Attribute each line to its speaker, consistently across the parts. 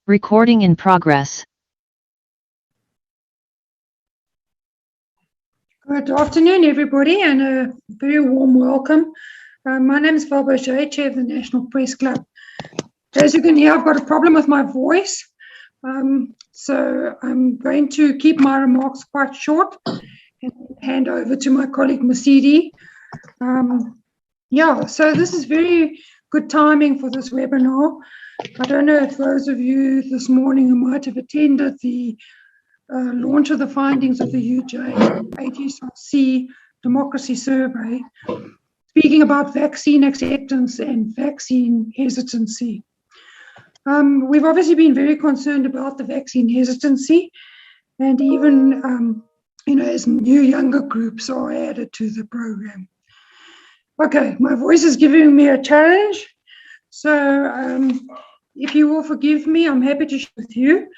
Speaker 1: Recording in progress.
Speaker 2: Good afternoon, everybody, and a very warm welcome. My name is Valbo Jay, Chair of the National Press Club. As you can hear, I've got a problem with my voice, so I'm going to keep my remarks quite short and hand over to my colleague Masidi. So this is very good timing for this webinar. I don't know if those of you this morning who might have attended the launch of the findings of the UJ-HSRC democracy survey, speaking about vaccine acceptance and vaccine hesitancy. We've obviously been very concerned about the vaccine hesitancy, and even as new younger groups are added to the program. Okay, my voice is giving me a challenge, so if you will forgive me, I'm happy to share with you.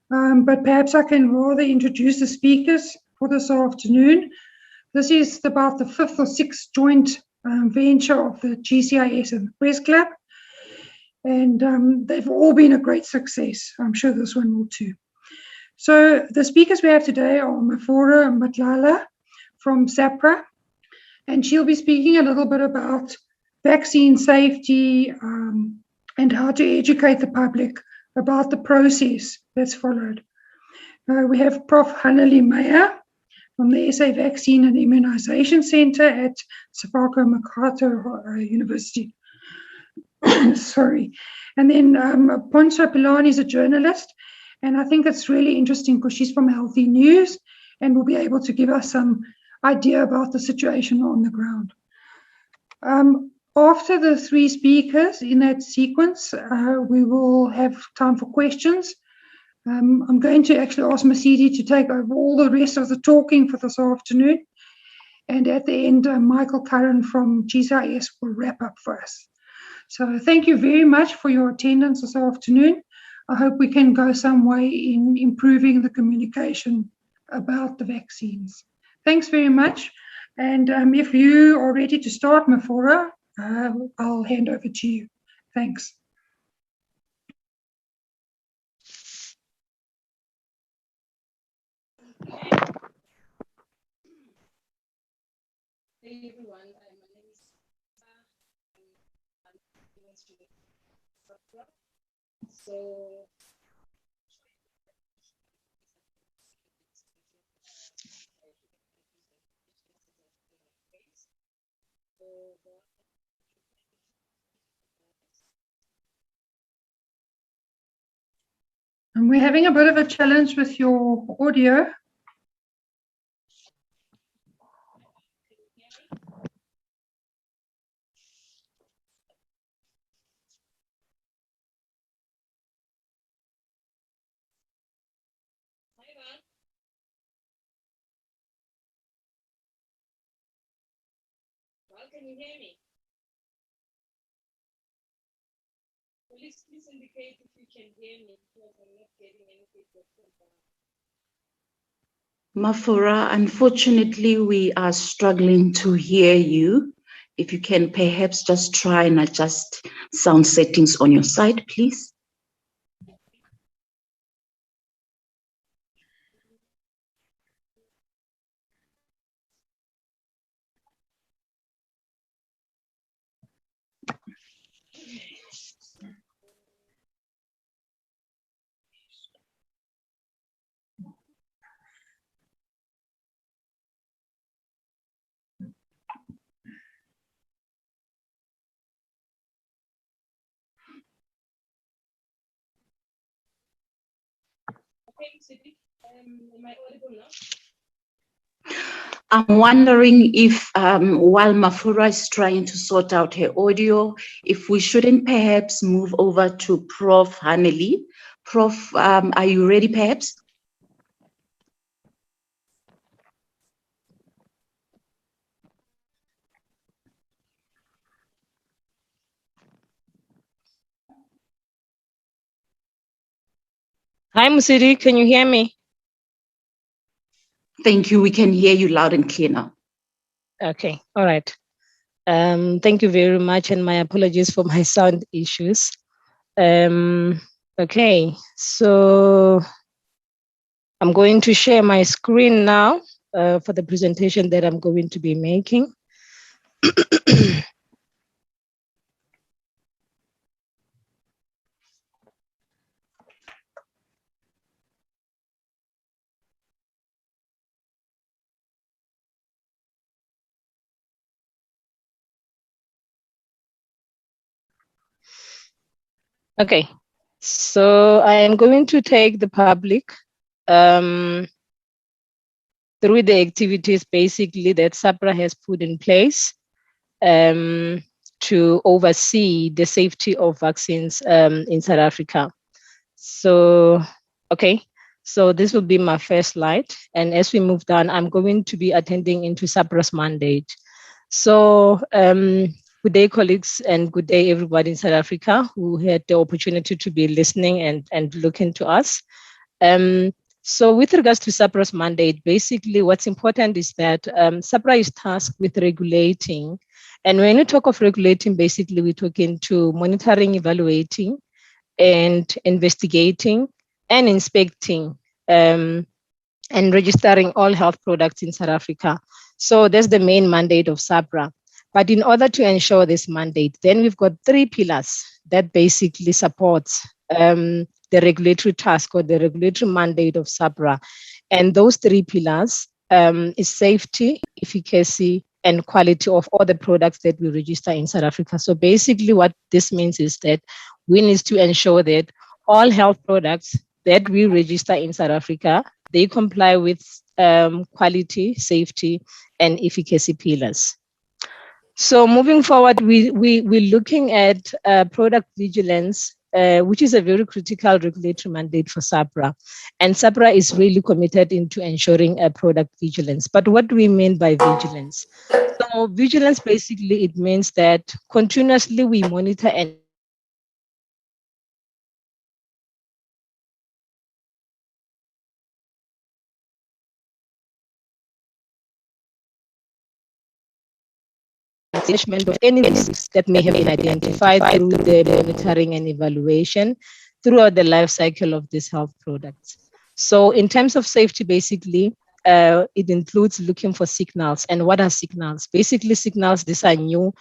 Speaker 2: But perhaps I can rather introduce the speakers for this afternoon. This is about the 5th or 6th joint venture of the GCIS and the Press Club. And they've all been a great success. I'm sure this one will too. So the speakers we have today are Mafura Matlala from SAPRA, and she'll be speaking a little bit about vaccine safety and how to educate the public about the process that's followed. We have Prof. Haneli Meyer from the SA Vaccine and Immunization Center at Sefako Makato University. Sorry. And then Ponso Pilani is a journalist, and I think it's really interesting because she's from Healthy News and will be able to give us some idea about the situation on the ground. After the three speakers in that sequence, we will have time for questions. I'm going to actually ask Masidi to take over all the rest of the talking for this afternoon. And at the end, Michael Curran from GCIS will wrap up for us. So thank you very much for your attendance this afternoon. I hope we can go some way in improving the communication about the vaccines. Thanks very much. And if you are ready to start, Mafura, I'll hand over to you. Thanks.
Speaker 3: Hey everyone, my name is
Speaker 2: And we're having a bit of a challenge with your audio.
Speaker 3: Can you hear me? Please indicate if you can hear me because I'm not getting any feedback from
Speaker 4: Mafura, unfortunately, we are struggling to hear you. If you can perhaps just try and adjust sound settings on your side, please.
Speaker 3: Okay, am I audible now?
Speaker 4: I'm wondering if, while Mafura is trying to sort out her audio, if we shouldn't perhaps move over to Prof. Haneli. Prof, are you ready perhaps?
Speaker 5: Hi, Musiri, can you hear me?
Speaker 4: Thank you. We can hear you loud and clear now.
Speaker 5: Okay, all right. Thank you very much, and my apologies for my sound issues. Okay, so I'm going to share my screen now for the presentation that I'm going to be making. Okay, so I am going to take the public through the activities basically that SAPRA has put in place to oversee the safety of vaccines in South Africa. So, okay, so this will be my first slide. And as we move down, I'm going to be attending into SAPRA's mandate. So, good day, colleagues, and good day, everybody in South Africa who had the opportunity to be listening and looking to us. So with regards to SAPRA's mandate, basically what's important is that SAPRA is tasked with regulating. And when you talk of regulating, basically we're talking to monitoring, evaluating, and investigating and inspecting and registering all health products in South Africa. So that's the main mandate of SAPRA. But in order to ensure this mandate, then we've got 3 pillars that basically supports the regulatory task or the regulatory mandate of SAPRA. And those 3 pillars is safety, efficacy, and quality of all the products that we register in South Africa. So basically what this means is that we need to ensure that all health products that we register in South Africa, they comply with quality, safety, and efficacy pillars. So moving forward, we're looking at product vigilance, which is a very critical regulatory mandate for SAPRA. And SAPRA is really committed into ensuring a product vigilance. But what do we mean by vigilance? So vigilance, basically, it means that continuously we monitor and management of any risks that may have been identified through the monitoring and evaluation throughout the life cycle of these health products. So in terms of safety, basically, it includes looking for signals. And what are signals? Basically, signals, these are new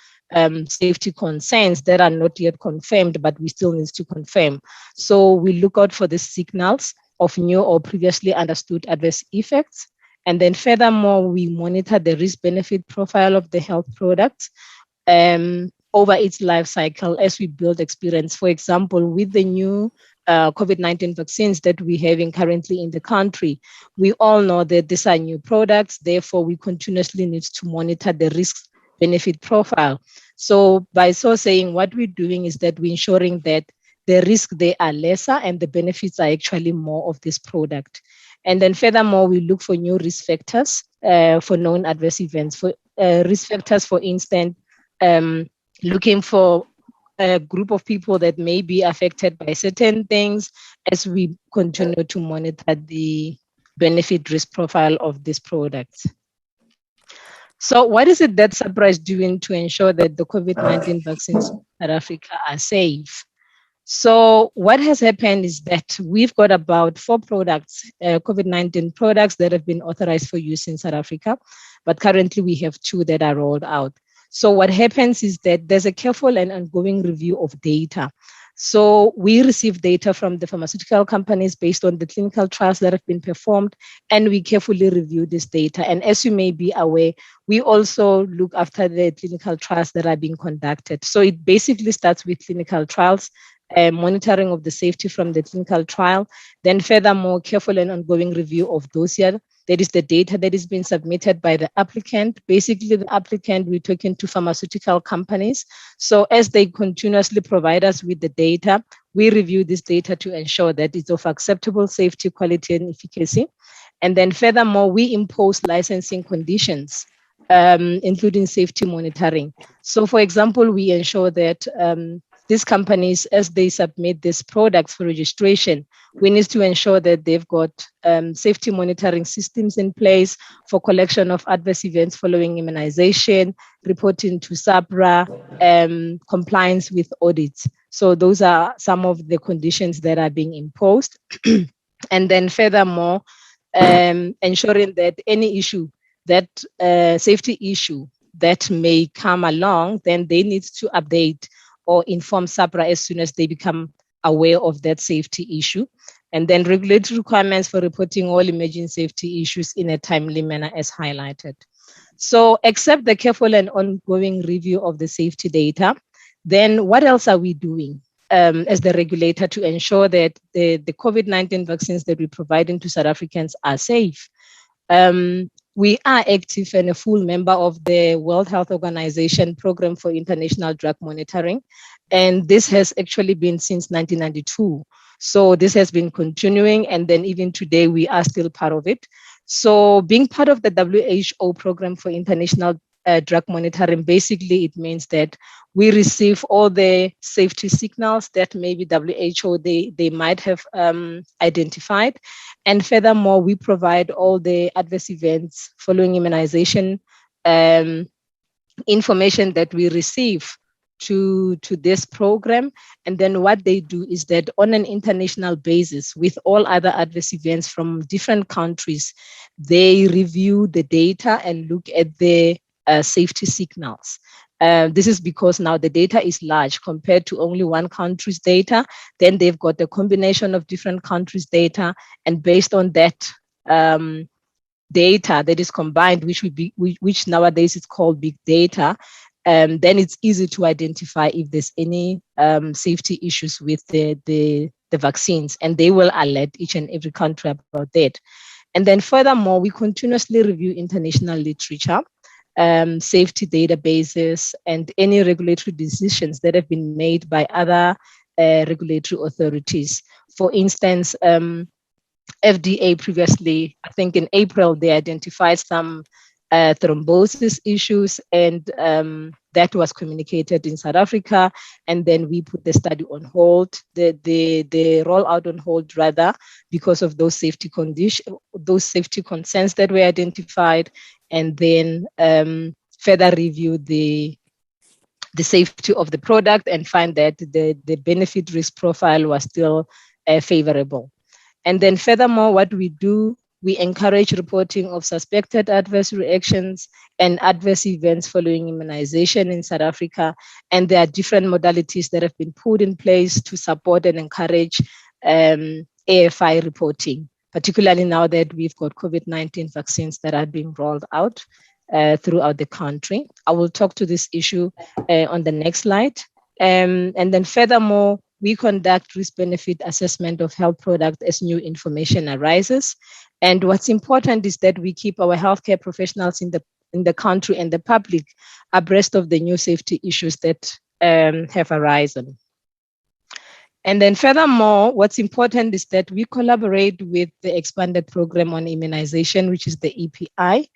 Speaker 5: safety concerns that are not yet confirmed, but we still need to confirm. So we look out for the signals of new or previously understood adverse effects. And then furthermore, we monitor the risk-benefit profile of the health products over its life cycle as we build experience. For example, with the new COVID-19 vaccines that we're having currently in the country, we all know that these are new products. Therefore, we continuously need to monitor the risk-benefit profile. So by so saying, what we're doing is that we're ensuring that the risk, they are lesser and the benefits are actually more of this product. And then furthermore, we look for new risk factors for known adverse events. For risk factors, for instance, looking for a group of people that may be affected by certain things as we continue to monitor the benefit risk profile of these products. So what is it that SAPRA is doing to ensure that the COVID-19 vaccines in South Africa are safe? So what has happened is that we've got about 4 products, COVID-19 products that have been authorized for use in South Africa, but currently we have 2 that are rolled out. So what happens is that there's a careful and ongoing review of data. So we receive data from the pharmaceutical companies based on the clinical trials that have been performed, and we carefully review this data. And as you may be aware, we also look after the clinical trials that are being conducted. So it basically starts with clinical trials, monitoring of the safety from the clinical trial, then furthermore, careful and ongoing review of dossier. That is the data that is being submitted by the applicant. Basically, the applicant, we're talking to pharmaceutical companies. So as they continuously provide us with the data, we review this data to ensure that it's of acceptable safety, quality, and efficacy. And then furthermore, we impose licensing conditions, including safety monitoring. So for example, we ensure that these companies, as they submit these products for registration, we need to ensure that they've got safety monitoring systems in place for collection of adverse events following immunization, reporting to SAPRA, compliance with audits. So those are some of the conditions that are being imposed. And then furthermore, ensuring that any issue, that safety issue that may come along, then they need to update or inform SAPRA as soon as they become aware of that safety issue. And then regulatory requirements for reporting all emerging safety issues in a timely manner as highlighted. So except the careful and ongoing review of the safety data, then what else are we doing as the regulator to ensure that the COVID-19 vaccines that we're providing to South Africans are safe? We are active and a full member of the World Health Organization Program for International Drug Monitoring. And this has actually been since 1992. So this has been continuing. And then even today, we are still part of it. So being part of the WHO Program for International Drug Monitoring, basically it means that we receive all the safety signals that maybe WHO, they might have identified. And furthermore, we provide all the adverse events following immunization information that we receive to this program. And then what they do is that on an international basis with all other adverse events from different countries, they review the data and look at the safety signals. This is because now the data is large compared to only one country's data. Then they've got a combination of different countries' data, and based on that data that is combined, which nowadays is called big data, then it's easy to identify if there's any safety issues with the vaccines, and they will alert each and every country about that. And then furthermore, we continuously review international literature, safety databases, and any regulatory decisions that have been made by other regulatory authorities. For instance, FDA previously, I think in April, they identified some thrombosis issues, and that was communicated in South Africa, and then we put the study on hold, the rollout on hold rather, because of those safety conditions, those safety concerns that were identified, and then further review the safety of the product and find that the benefit risk profile was still favorable. And then furthermore, what we do, we encourage reporting of suspected adverse reactions and adverse events following immunization in South Africa. And there are different modalities that have been put in place to support and encourage AFI reporting, particularly now that we've got COVID-19 vaccines that are being rolled out throughout the country. I will talk to this issue on the next slide. And then furthermore, we conduct risk-benefit assessment of health products as new information arises. And what's important is that we keep our healthcare professionals in the country and the public abreast of the new safety issues that have arisen. And then furthermore, what's important is that we collaborate with the expanded program on immunization, which is the EPI,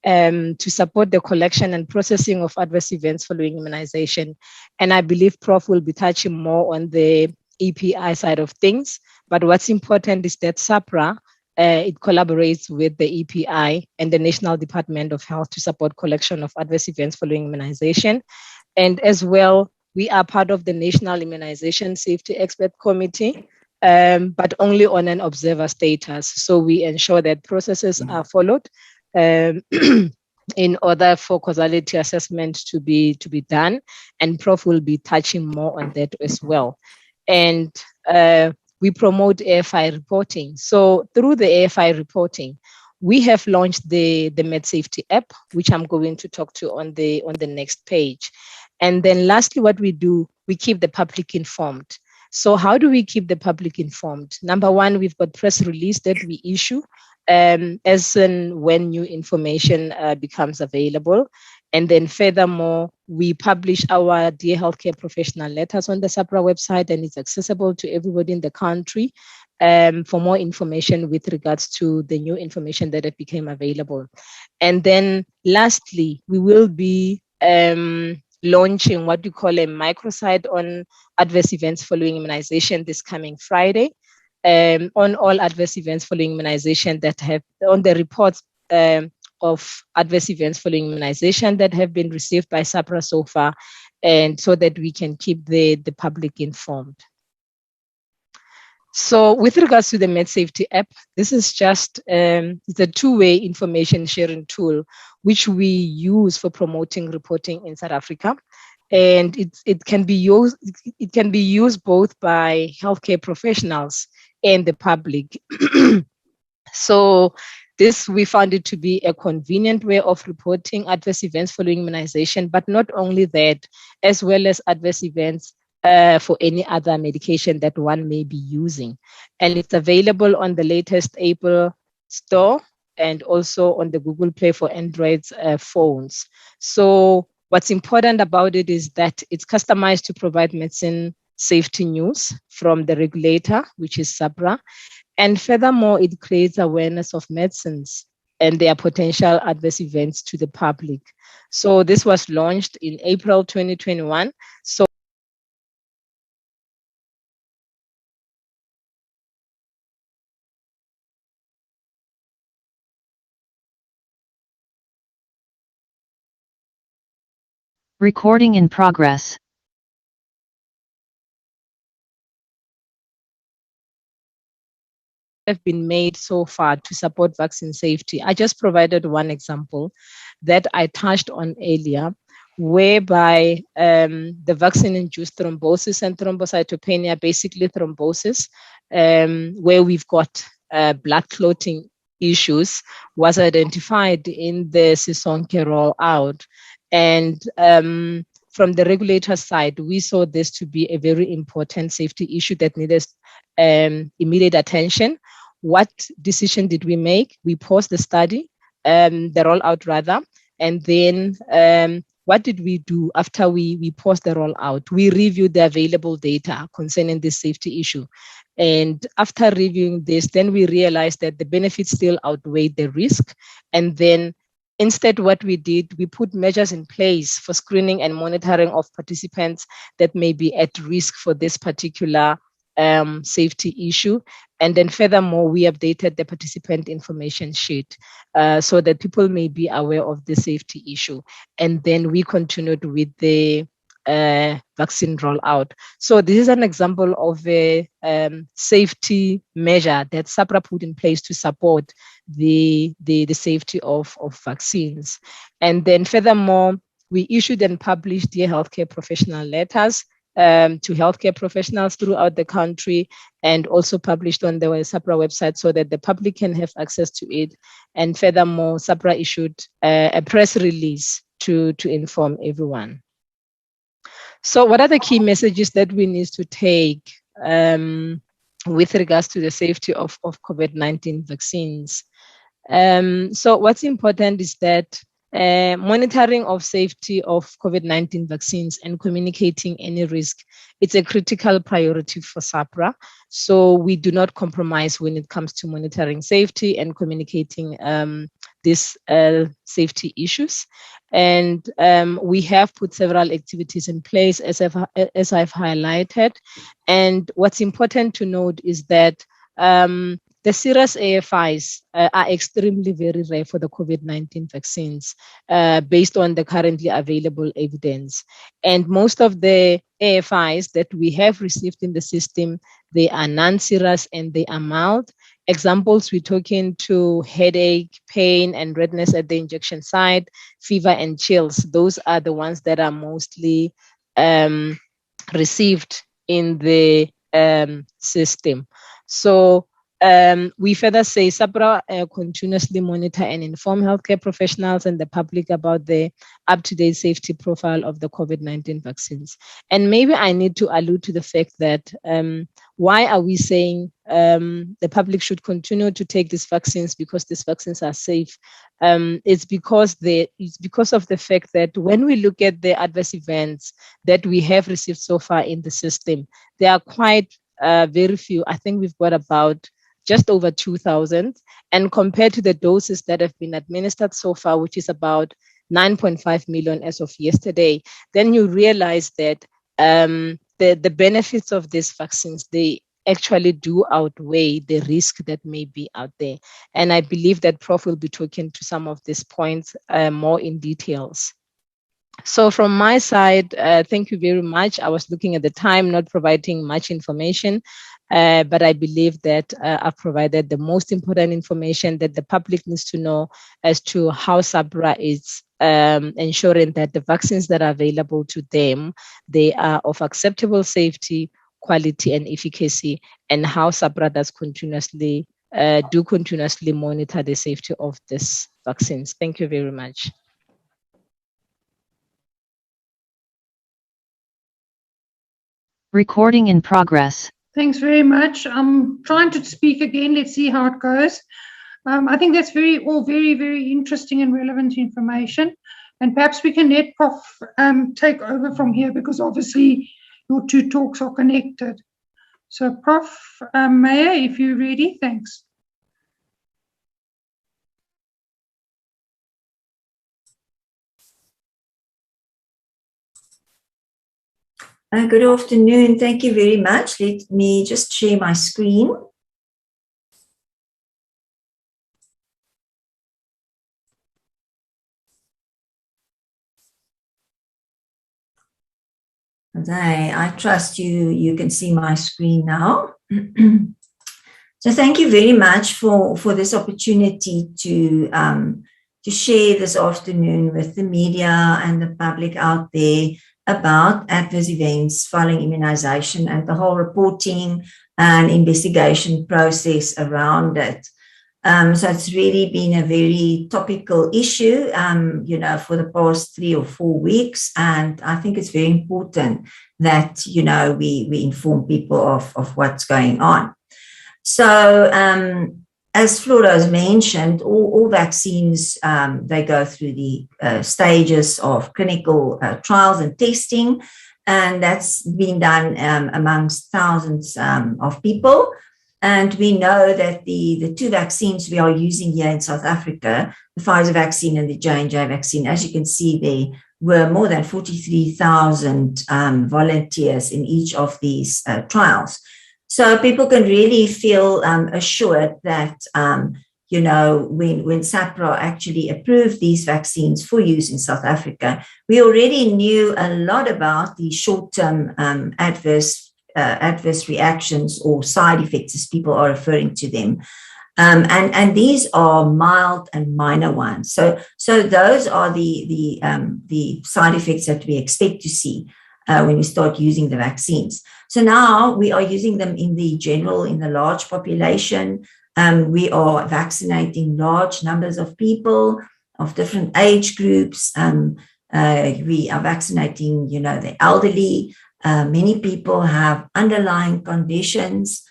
Speaker 5: to support the collection and processing of adverse events following immunization. And I believe Prof will be touching more on the EPI side of things. But what's important is that SAPRA, it collaborates with the EPI and the National Department of Health to support collection of adverse events following immunization. And as well, we are part of the National Immunization Safety Expert Committee, but only on an observer status. So we ensure that processes are followed in order for causality assessment to be done, and Prof will be touching more on that as well. And we promote AFI reporting. So through the AFI reporting, we have launched the MedSafety app, which I'm going to talk to on the next page. And then lastly, what we do, we keep the public informed. So how do we keep the public informed? Number one, we've got press release that we issue as and when new information becomes available. And then furthermore, we publish our Dear Healthcare Professional letters on the SAPRA website, and it's accessible to everybody in the country for more information with regards to the new information that became available. And then lastly, we will be launching what we call a microsite on adverse events following immunization this coming Friday. On all adverse events following immunization that have on the reports of adverse events following immunization that have been received by SAPRA so far, and so that we can keep the public informed. So with regards to the MedSafety app, this is just it's a two-way information sharing tool which we use for promoting reporting in South Africa. And it can be used both by healthcare professionals and the public. So this, we found it to be a convenient way of reporting adverse events following immunization, but not only that, as well as adverse events for any other medication that one may be using. And it's available on the latest Apple Store and also on the Google Play for Android phones. So what's important about it is that it's customized to provide medicine safety news from the regulator, which is SAPRA. And furthermore, it creates awareness of medicines and their potential adverse events to the public. So this was launched in April 2021. So
Speaker 1: recording in progress.
Speaker 5: Have been made so far to support vaccine safety. I just provided one example that I touched on earlier, whereby the vaccine-induced thrombosis and thrombocytopenia, basically thrombosis, where we've got blood clotting issues, was identified in the Sisonke rollout. And from the regulator side, we saw this to be a very important safety issue that needed immediate attention. What decision did we make? We paused the study, the rollout rather, and then what did we do after we paused the rollout? We reviewed the available data concerning this safety issue. And after reviewing this, then we realized that the benefits still outweighed the risk. And then instead, what we did, we put measures in place for screening and monitoring of participants that may be at risk for this particular safety issue. And then furthermore, we updated the participant information sheet so that people may be aware of the safety issue. And then we continued with the vaccine rollout. So this is an example of a safety measure that SAPRA put in place to support the safety of vaccines. And then furthermore, we issued and published the healthcare professional letters to healthcare professionals throughout the country, and also published on the SAPRA website so that the public can have access to it. And furthermore, SAPRA issued a press release to inform everyone. So what are the key messages that we need to take with regards to the safety of COVID-19 vaccines? So what's important is that monitoring of safety of COVID-19 vaccines and communicating any risk, it's a critical priority for SAPRA. So we do not compromise when it comes to monitoring safety and communicating these safety issues. And we have put several activities in place as I've highlighted. And what's important to note is that the serious AFIs are extremely very rare for the COVID-19 vaccines based on the currently available evidence. And most of the AFIs that we have received in the system, they are non-serious and they are mild. Examples, we're talking to headache, pain, and redness at the injection site, fever and chills. Those are the ones that are mostly received in the system. So we further say SAPRA continuously monitor and inform healthcare professionals and the public about the up-to-date safety profile of the COVID-19 vaccines. And maybe I need to allude to the fact that why are we saying the public should continue to take these vaccines because these vaccines are safe? It's because of the fact that when we look at the adverse events that we have received so far in the system, there are quite very few. I think we've got about just over 2,000, and compared to the doses that have been administered so far, which is about 9.5 million as of yesterday, then you realize that the benefits of these vaccines, they actually do outweigh the risk that may be out there. And I believe that Prof will be talking to some of these points more in details. So from my side, thank you very much. I was looking at the time, not providing much information, but I believe that I've provided the most important information that the public needs to know as to how SAHPRA is ensuring that the vaccines that are available to them, they are of acceptable safety, quality, and efficacy, and how SAHPRA does continuously monitor the safety of these vaccines. Thank you very much.
Speaker 1: Recording in progress.
Speaker 2: Thanks very much. I'm trying to speak again. Let's see how it goes. I think that's all very, very interesting and relevant information. And perhaps we can let Prof take over from here, because obviously your two talks are connected. So Prof Meyer, if you're ready, thanks.
Speaker 6: Good afternoon. Thank you very much. Let me just share my screen. I trust you can see my screen now. So thank you very much for this opportunity to share this afternoon with the media and the public out there about adverse events following immunization and the whole reporting and investigation process around it. So it's really been a very topical issue, for the past 3 or 4 weeks. And I think it's very important that, we inform people of what's going on. So as Flora has mentioned, all vaccines, they go through the stages of clinical trials and testing, and that's been done amongst thousands of people. And we know that the 2 vaccines we are using here in South Africa, the Pfizer vaccine and the J&J vaccine, as you can see, there were more than 43,000 volunteers in each of these trials. So people can really feel assured that, when SAHPRA actually approved these vaccines for use in South Africa, we already knew a lot about the short-term adverse reactions or side effects, as people are referring to them. And these are mild and minor ones. So those are the side effects that we expect to see when we start using the vaccines. So now we are using them in the large population. We are vaccinating large numbers of people of different age groups. We are vaccinating, the elderly. Many people have underlying conditions.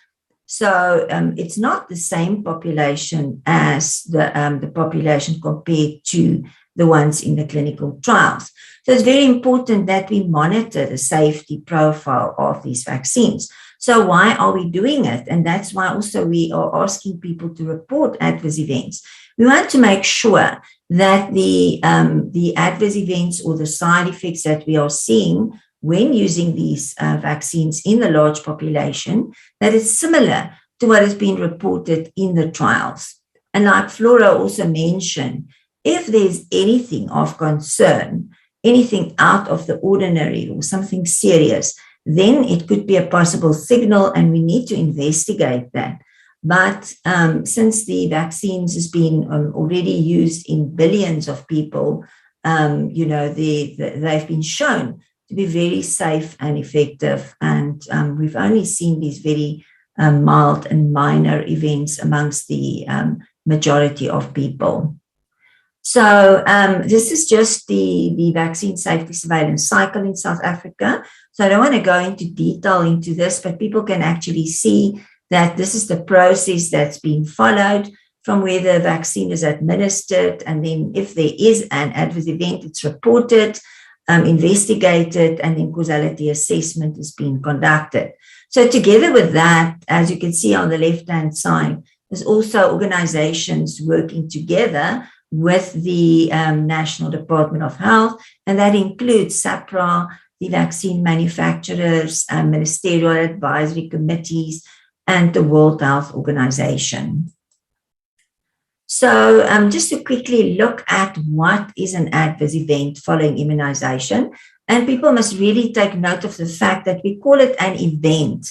Speaker 6: So it's not the same population as the population compared to the ones in the clinical trials. So it's very important that we monitor the safety profile of these vaccines. So why are we doing it? And that's why also we are asking people to report adverse events. We want to make sure that the adverse events or the side effects that we are seeing when using these vaccines in the large population, that is similar to what has been reported in the trials. And like Flora also mentioned, if there's anything of concern, anything out of the ordinary or something serious, then it could be a possible signal and we need to investigate that. But since the vaccines has been already used in billions of people, they've been shown to be very safe and effective. And we've only seen these very mild and minor events amongst the majority of people. So this is just the vaccine safety surveillance cycle in South Africa. So I don't want to go into detail into this, but people can actually see that this is the process that's been followed from where the vaccine is administered. And then if there is an adverse event, it's reported, investigated, and then causality assessment is being conducted. So together with that, as you can see on the left-hand side, there's also organizations working together with the National Department of Health, and that includes SAPRA, the vaccine manufacturers, ministerial advisory committees, and the World Health Organization. So just to quickly look at what is an adverse event following immunization, and people must really take note of the fact that we call it an event.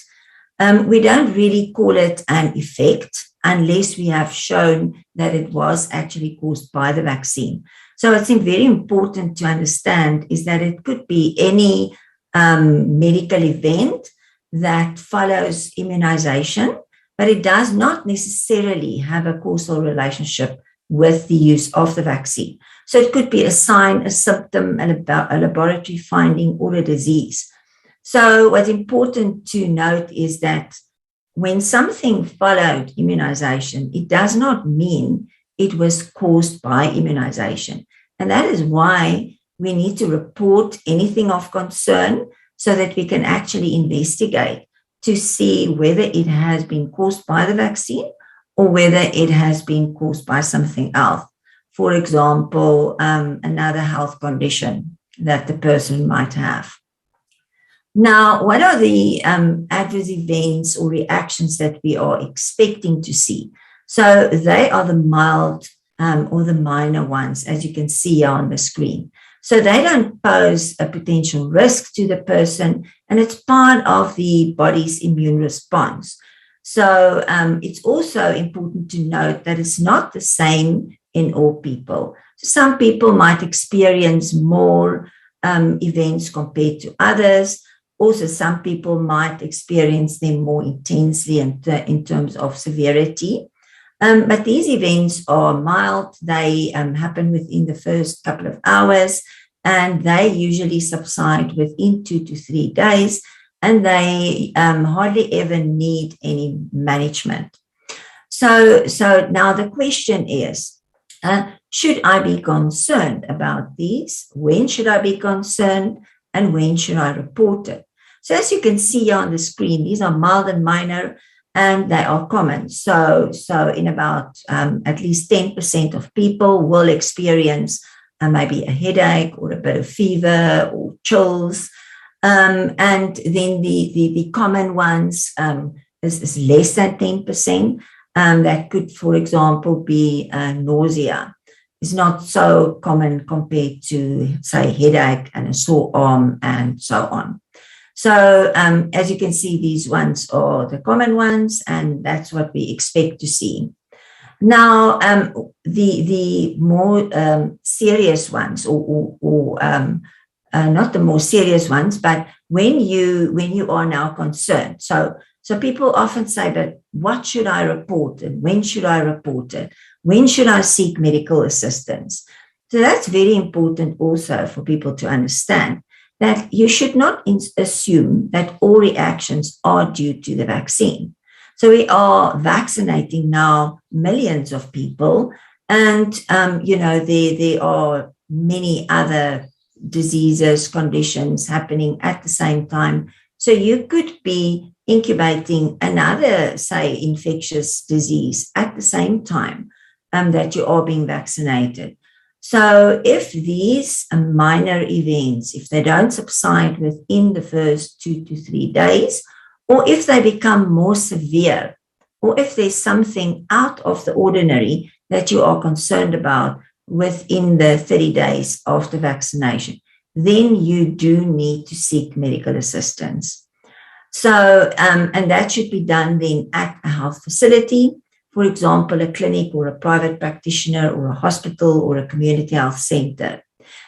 Speaker 6: We don't really call it an effect unless we have shown that it was actually caused by the vaccine. So it's very important to understand is that it could be any medical event that follows immunization, but it does not necessarily have a causal relationship with the use of the vaccine. So it could be a sign, a symptom, a laboratory finding, or a disease. So what's important to note is that when something followed immunization, it does not mean it was caused by immunization. And that is why we need to report anything of concern so that we can actually investigate to see whether it has been caused by the vaccine or whether it has been caused by something else. For example, another health condition that the person might have. Now, what are the adverse events or reactions that we are expecting to see? So they are the mild or the minor ones, as you can see on the screen. So they don't pose a potential risk to the person, and it's part of the body's immune response. So it's also important to note that it's not the same in all people. Some people might experience more events compared to others. Also, some people might experience them more intensely in terms of severity. But these events are mild. They happen within the first couple of hours, and they usually subside within 2 to 3 days, and they hardly ever need any management. So now the question is, should I be concerned about these? When should I be concerned, and when should I report it? So as you can see on the screen, these are mild and minor, and they are common. So in about at least 10% of people will experience maybe a headache or a bit of fever or chills. And then the common ones is less than 10%. That could, for example, be nausea. It's not so common compared to, say, headache and a sore arm and so on. So as you can see, these ones are the common ones, and that's what we expect to see. Now, the more serious ones, or not the more serious ones, but when you are now concerned. So people often say, but what should I report, and when should I report it? When should I seek medical assistance? So that's very important also for people to understand, that you should not assume that all reactions are due to the vaccine. So we are vaccinating now millions of people, and there are many other diseases, conditions happening at the same time. So you could be incubating another, say, infectious disease at the same time that you are being vaccinated. So if these minor events, if they don't subside within the first 2 to 3 days, or if they become more severe, or if there's something out of the ordinary that you are concerned about within the 30 days of the vaccination, then you do need to seek medical assistance. So, and that should be done then at a health facility, for example, a clinic or a private practitioner or a hospital or a community health center.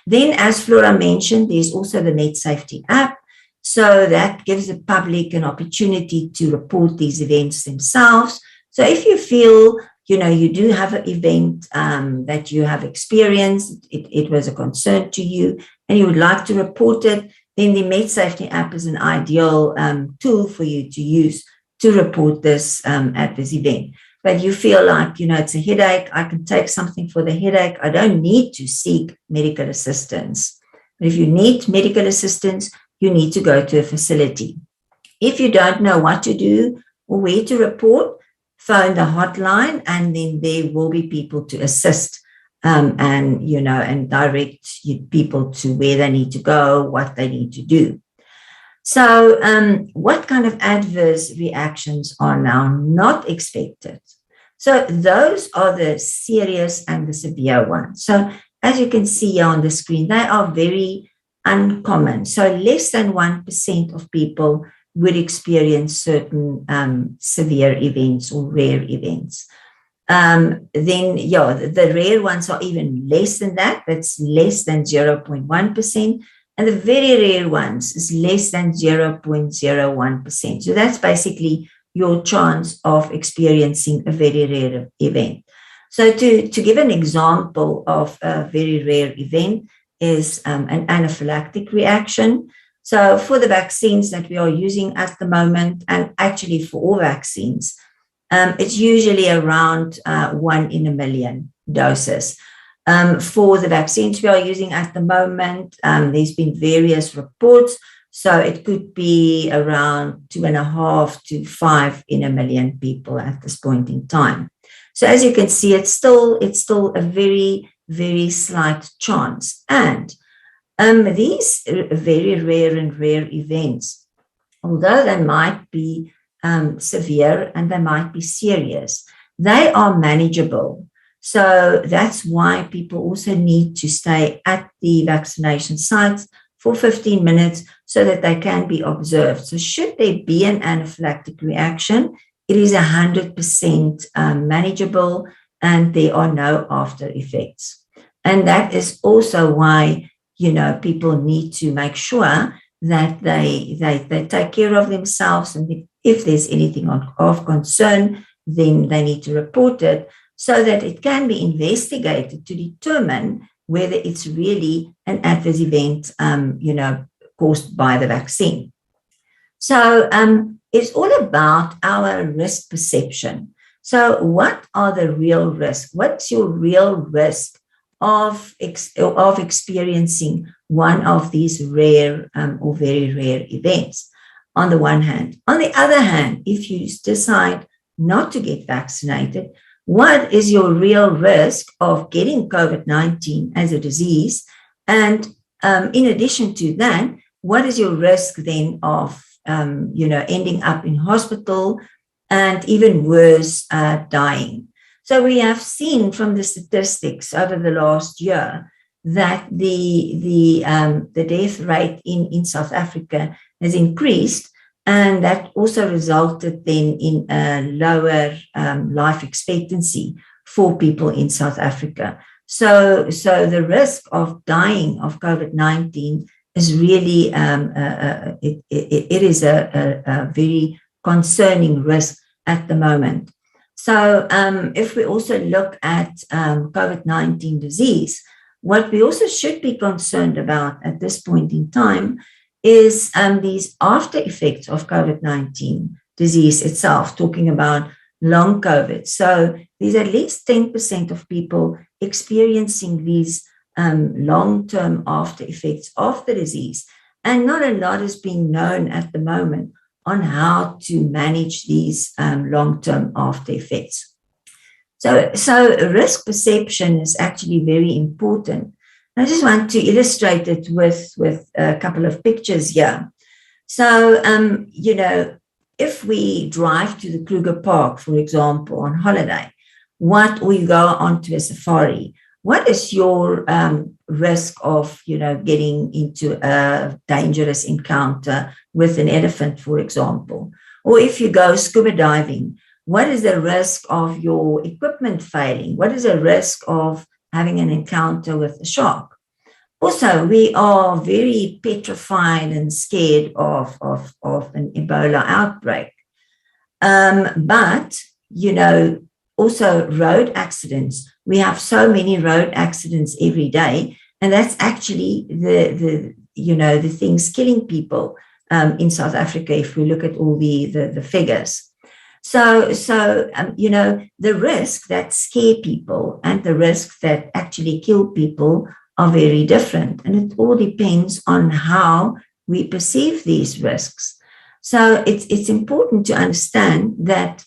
Speaker 6: Then, as Flora mentioned, there's also the Net Safety app. So that gives the public an opportunity to report these events themselves. So if you feel, you do have an event that you have experienced, it was a concern to you, and you would like to report it, then the Med Safety app is an ideal tool for you to use to report this adverse event. But you feel like, it's a headache, I can take something for the headache, I don't need to seek medical assistance. But if you need medical assistance, you need to go to a facility. If you don't know what to do or where to report, phone the hotline, and then there will be people to assist and direct people to where they need to go, what they need to do. So what kind of adverse reactions are now not expected? So those are the serious and the severe ones. So as you can see here on the screen, they are very uncommon. So less than 1% of people would experience certain severe events or rare events. The rare ones are even less than that. That's less than 0.1%. And the very rare ones is less than 0.01%. So that's basically your chance of experiencing a very rare event. So to give an example of a very rare event is an anaphylactic reaction. So for the vaccines that we are using at the moment, and actually for all vaccines, it's usually around 1 in a million doses. For the vaccines we are using at the moment, there's been various reports. So it could be around 2.5 to 5 in a million people at this point in time. So as you can see, it's still a very, very slight chance. And these very rare events, although they might be severe and they might be serious, they are manageable. So that's why people also need to stay at the vaccination sites for 15 minutes so that they can be observed. So should there be an anaphylactic reaction, it is 100% manageable and there are no after effects. And that is also why, people need to make sure that they take care of themselves. And if there's anything of concern, then they need to report it so that it can be investigated to determine whether it's really an adverse event, caused by the vaccine. So it's all about our risk perception. So what are the real risks? What's your real risk of experiencing one of these rare or very rare events on the one hand? On the other hand, if you decide not to get vaccinated, what is your real risk of getting COVID-19 as a disease? And in addition to that, what is your risk then of, ending up in hospital and even worse, dying? So we have seen from the statistics over the last year that the death rate in South Africa has increased, and that also resulted then in a lower life expectancy for people in South Africa. So the risk of dying of COVID-19 is really it is a very concerning risk at the moment. So if we also look at COVID-19 disease, what we also should be concerned about at this point in time is these after effects of COVID-19 disease itself, talking about long COVID. So there's at least 10% of people experiencing these long-term after effects of the disease. And not a lot is being known at the moment on how to manage these long-term after effects. So risk perception is actually very important. I just want to illustrate it with a couple of pictures here. So, if we drive to the Kruger Park, for example, on holiday, or you go onto a safari, what is your risk of, getting into a dangerous encounter with an elephant, for example? Or if you go scuba diving, what is the risk of your equipment failing? What is the risk of having an encounter with a shark? Also, we are very petrified and scared of an Ebola outbreak. But, also road accidents. We have so many road accidents every day, and that's actually the things killing people in South Africa if we look at all the figures. So the risk that scare people and the risk that actually kill people are very different, and it all depends on how we perceive these risks. So it's important to understand that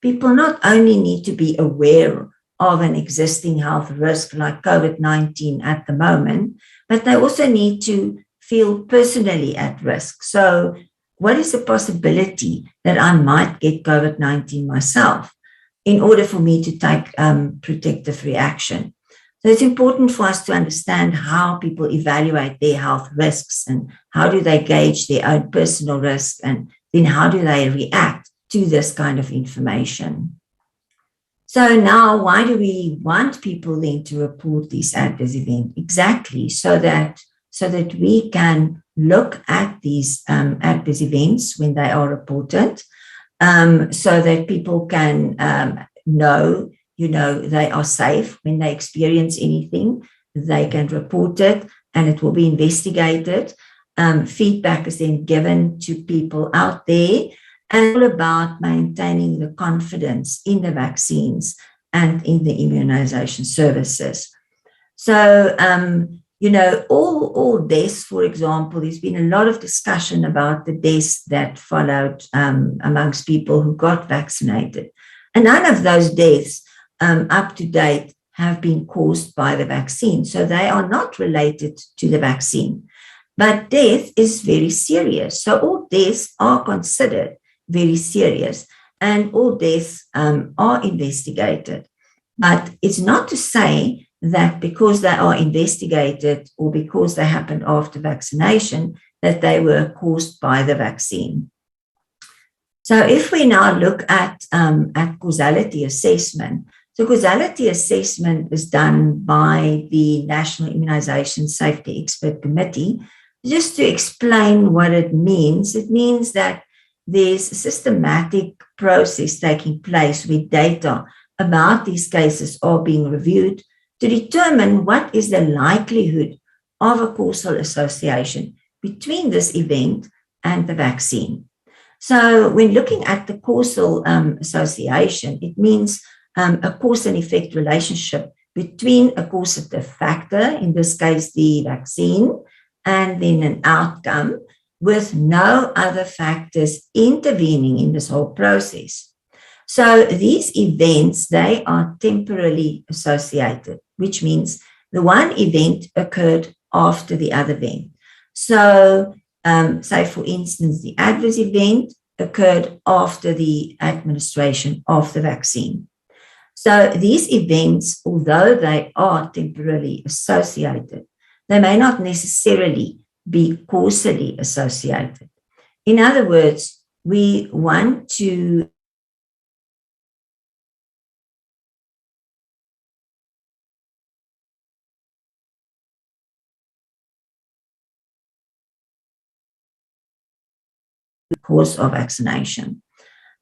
Speaker 6: people not only need to be aware of an existing health risk like COVID-19 at the moment, but they also need to feel personally at risk. So what is the possibility that I might get COVID-19 myself in order for me to take protective reaction? So it's important for us to understand how people evaluate their health risks and how do they gauge their own personal risk, and then how do they react to this kind of information. So now, why do we want people then to report these adverse events? Exactly, so that we can look at these adverse events when they are reported, so that people can know, they are safe when they experience anything. They can report it and it will be investigated. Feedback is then given to people out there, and all about maintaining the confidence in the vaccines and in the immunization services. So, all deaths, for example, there's been a lot of discussion about the deaths that followed amongst people who got vaccinated. And none of those deaths up to date have been caused by the vaccine. So they are not related to the vaccine. But death is very serious. So all deaths are considered very serious, and all deaths are investigated. But it's not to say that because they are investigated or because they happened after vaccination, that they were caused by the vaccine. So if we now look at causality assessment, so causality assessment is done by the National Immunization Safety Expert Committee. Just to explain what it means that there's a systematic process taking place where data about these cases are being reviewed to determine what is the likelihood of a causal association between this event and the vaccine. So when looking at the causal association, it means a cause and effect relationship between a causative factor, in this case the vaccine, and then an outcome, with no other factors intervening in this whole process. So these events, they are temporally associated, which means the one event occurred after the other event. So say, for instance, the adverse event occurred after the administration of the vaccine. So these events, although they are temporarily associated, they may not necessarily be causally associated. In other words, we want to cause of vaccination.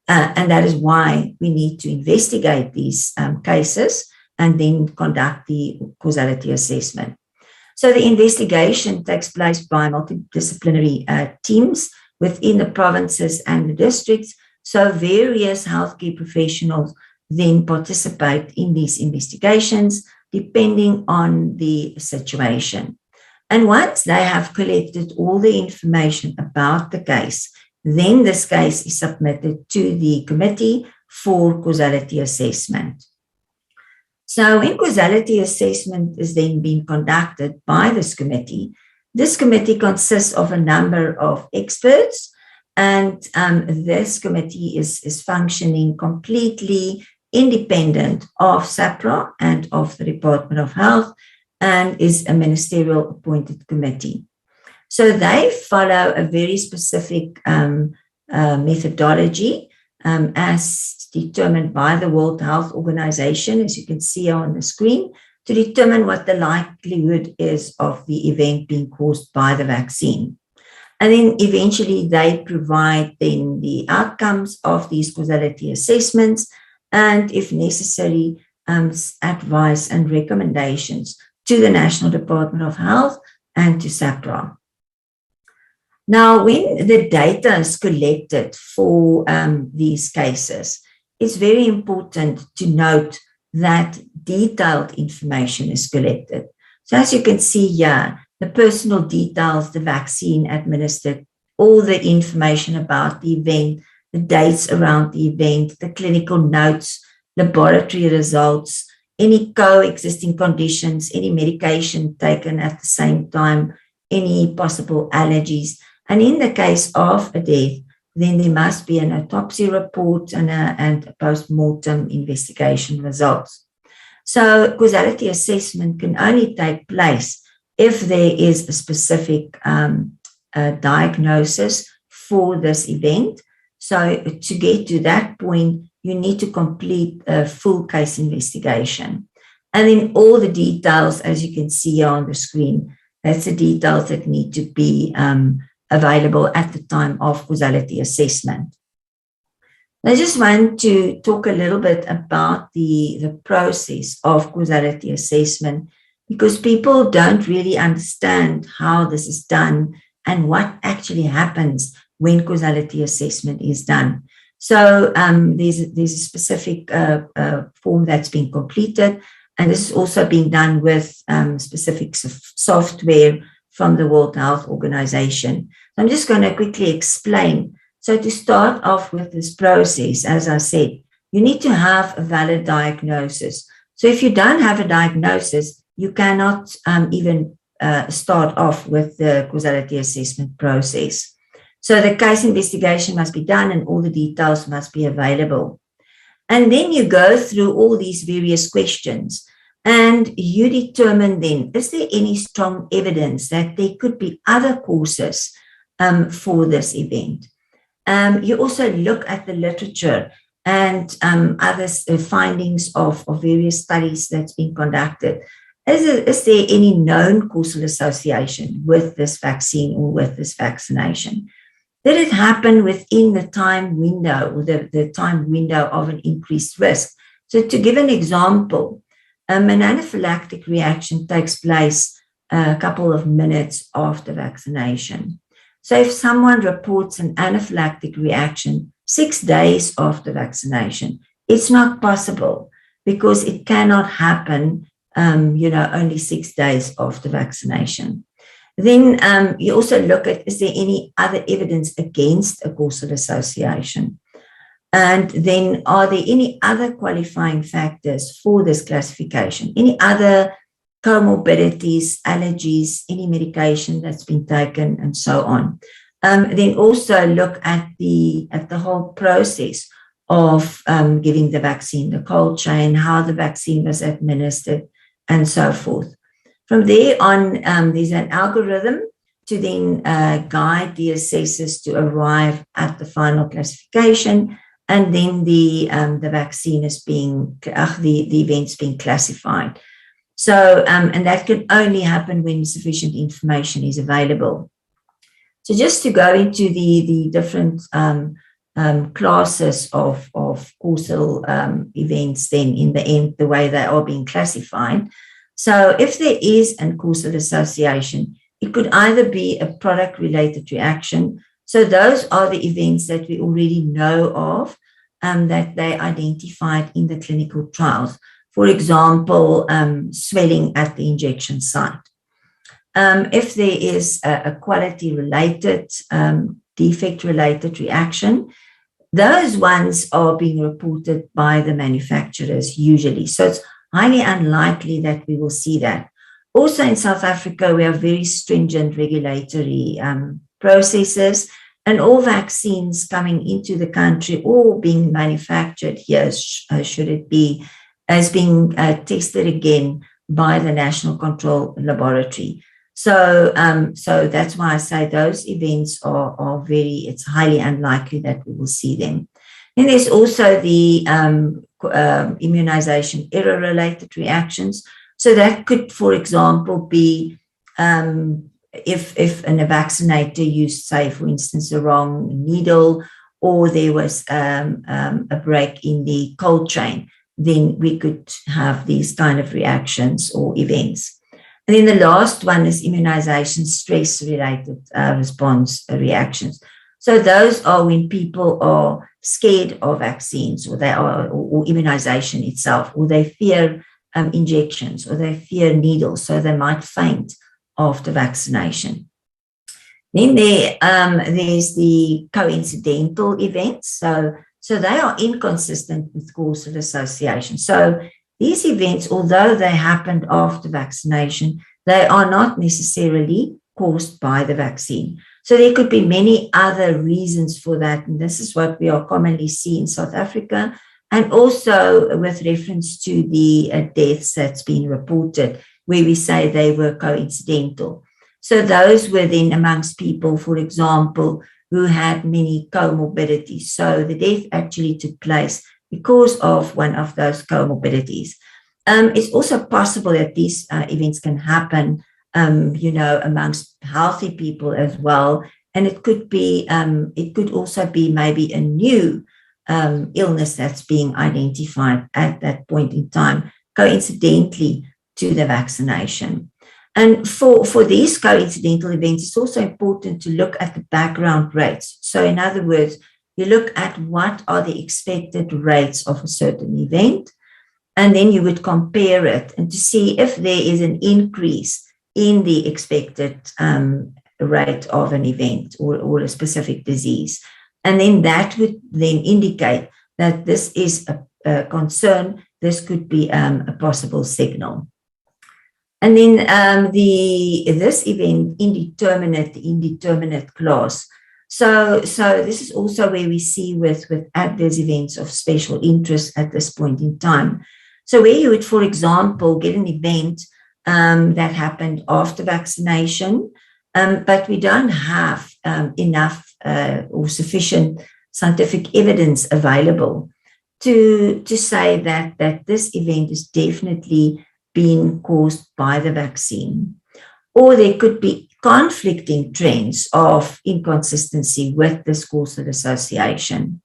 Speaker 6: And that is why we need to investigate these cases and then conduct the causality assessment. So the investigation takes place by multidisciplinary teams within the provinces and the districts. So various healthcare professionals then participate in these investigations depending on the situation. And once they have collected all the information about the case, then this case is submitted to the committee for causality assessment. So when causality assessment is then being conducted by this committee consists of a number of experts, and this committee is functioning completely independent of SAPRA and of the Department of Health, and is a ministerial appointed committee. So they follow a very specific methodology as determined by the World Health Organization, as you can see on the screen, to determine what the likelihood is of the event being caused by the vaccine. And then eventually they provide then the outcomes of these causality assessments, and if necessary, advice and recommendations to the National Department of Health and to SAPRA. Now, when the data is collected for these cases, it's very important to note that detailed information is collected. So as you can see here, the personal details, the vaccine administered, all the information about the event, the dates around the event, the clinical notes, laboratory results, any coexisting conditions, any medication taken at the same time, any possible allergies. And in the case of a death, then there must be an autopsy report and a post-mortem investigation results. So causality assessment can only take place if there is a specific diagnosis for this event. So to get to that point, you need to complete a full case investigation. And then all the details, as you can see on the screen, that's the details that need to be available at the time of causality assessment. I just want to talk a little bit about the process of causality assessment, because people don't really understand how this is done and what actually happens when causality assessment is done. So there's a specific form that's been completed, and this is also being done with specific software from the World Health Organization. I'm just going to quickly explain. So to start off with this process, as I said, you need to have a valid diagnosis. So if you don't have a diagnosis, you cannot even start off with the causality assessment process. So the case investigation must be done and all the details must be available. And then you go through all these various questions and you determine then, is there any strong evidence that there could be other causes for this event? You also look at the literature and other findings of various studies that's been conducted. Is there any known causal association with this vaccine or with this vaccination? Did it happen within the time window or the time window of an increased risk? So to give an example, an anaphylactic reaction takes place a couple of minutes after vaccination. So if someone reports an anaphylactic reaction 6 days after vaccination, it's not possible because it cannot happen, only 6 days after vaccination. Then you also look at, is there any other evidence against a causal association? And then are there any other qualifying factors for this classification? Any other comorbidities, allergies, any medication that's been taken, and so on. Then also look at the whole process of giving the vaccine, the cold chain, how the vaccine was administered, and so forth. From there on, there's an algorithm to then guide the assessors to arrive at the final classification, and then the vaccine is being, the event's being classified. So, and that can only happen when sufficient information is available. So just to go into the different classes of causal events, then in the end, the way they are being classified. So if there is a causal association, it could either be a product-related reaction. So those are the events that we already know of, that they identified in the clinical trials. For example, swelling at the injection site. If there is a quality-related, defect-related reaction, those ones are being reported by the manufacturers usually. So it's highly unlikely that we will see that. Also in South Africa, we have very stringent regulatory processes, and all vaccines coming into the country or being manufactured here, should it be, as being tested again by the National Control Laboratory. So that's why I say those events are it's highly unlikely that we will see them. Then there's also the immunization error-related reactions. So that could, for example, be if a vaccinator used, say, for instance, the wrong needle, or there was a break in the cold chain, then we could have these kind of reactions or events. And then the last one is immunization stress-related response reactions. So those are when people are scared of vaccines, or or immunization itself, or they fear injections, or they fear needles, so they might faint after vaccination. Then there's the coincidental events. So they are inconsistent with causal association. So these events, although they happened after vaccination, they are not necessarily caused by the vaccine. So there could be many other reasons for that. And this is what we are commonly see in South Africa, and also with reference to the deaths that's been reported, where we say they were coincidental. So those were then amongst people, for example, who had many comorbidities. So the death actually took place because of one of those comorbidities. It's also possible that these events can happen, amongst healthy people as well. And it could also be maybe a new illness that's being identified at that point in time, coincidentally to the vaccination. And for these coincidental events, it's also important to look at the background rates. So in other words, you look at what are the expected rates of a certain event, and then you would compare it and to see if there is an increase in the expected rate of an event or a specific disease. And then that would then indicate that this is a concern. This could be a possible signal. And then this event, indeterminate class. So this is also where we see with adverse events of special interest at this point in time. So where you would, for example, get an event that happened after vaccination, but we don't have enough or sufficient scientific evidence available to say that this event is definitely being caused by the vaccine. Or there could be conflicting trends of inconsistency with this causal association.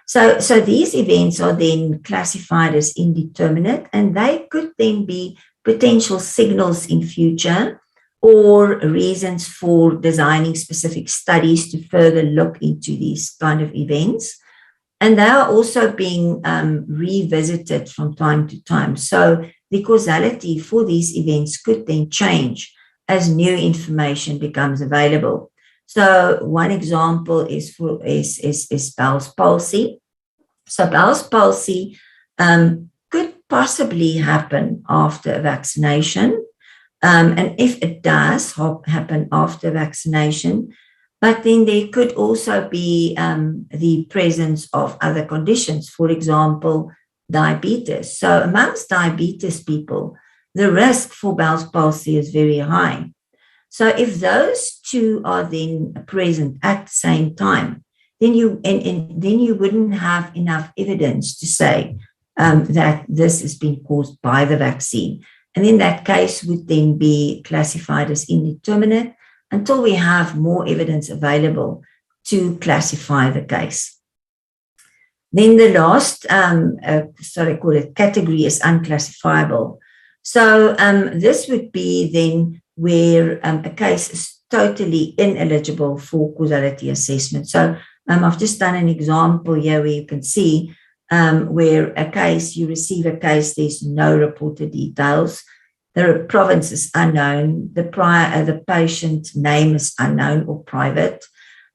Speaker 6: So these events are then classified as indeterminate, and they could then be potential signals in future or reasons for designing specific studies to further look into these kind of events. And they are also being revisited from time to time. So the causality for these events could then change as new information becomes available. So one example is Bell's palsy. So Bell's palsy could possibly happen after vaccination. And if it does happen after vaccination, but then there could also be the presence of other conditions, for example, diabetes. So amongst diabetes people, the risk for Bell's palsy is very high. So if those two are then present at the same time, then you wouldn't have enough evidence to say that this has been caused by the vaccine. And in that case would then be classified as indeterminate until we have more evidence available to classify the case. Then the last, category is unclassifiable. So this would be then where a case is totally ineligible for causality assessment. So I've just done an example here where you can see where you receive a case, there's no reported details. The province is unknown. The patient name is unknown or private.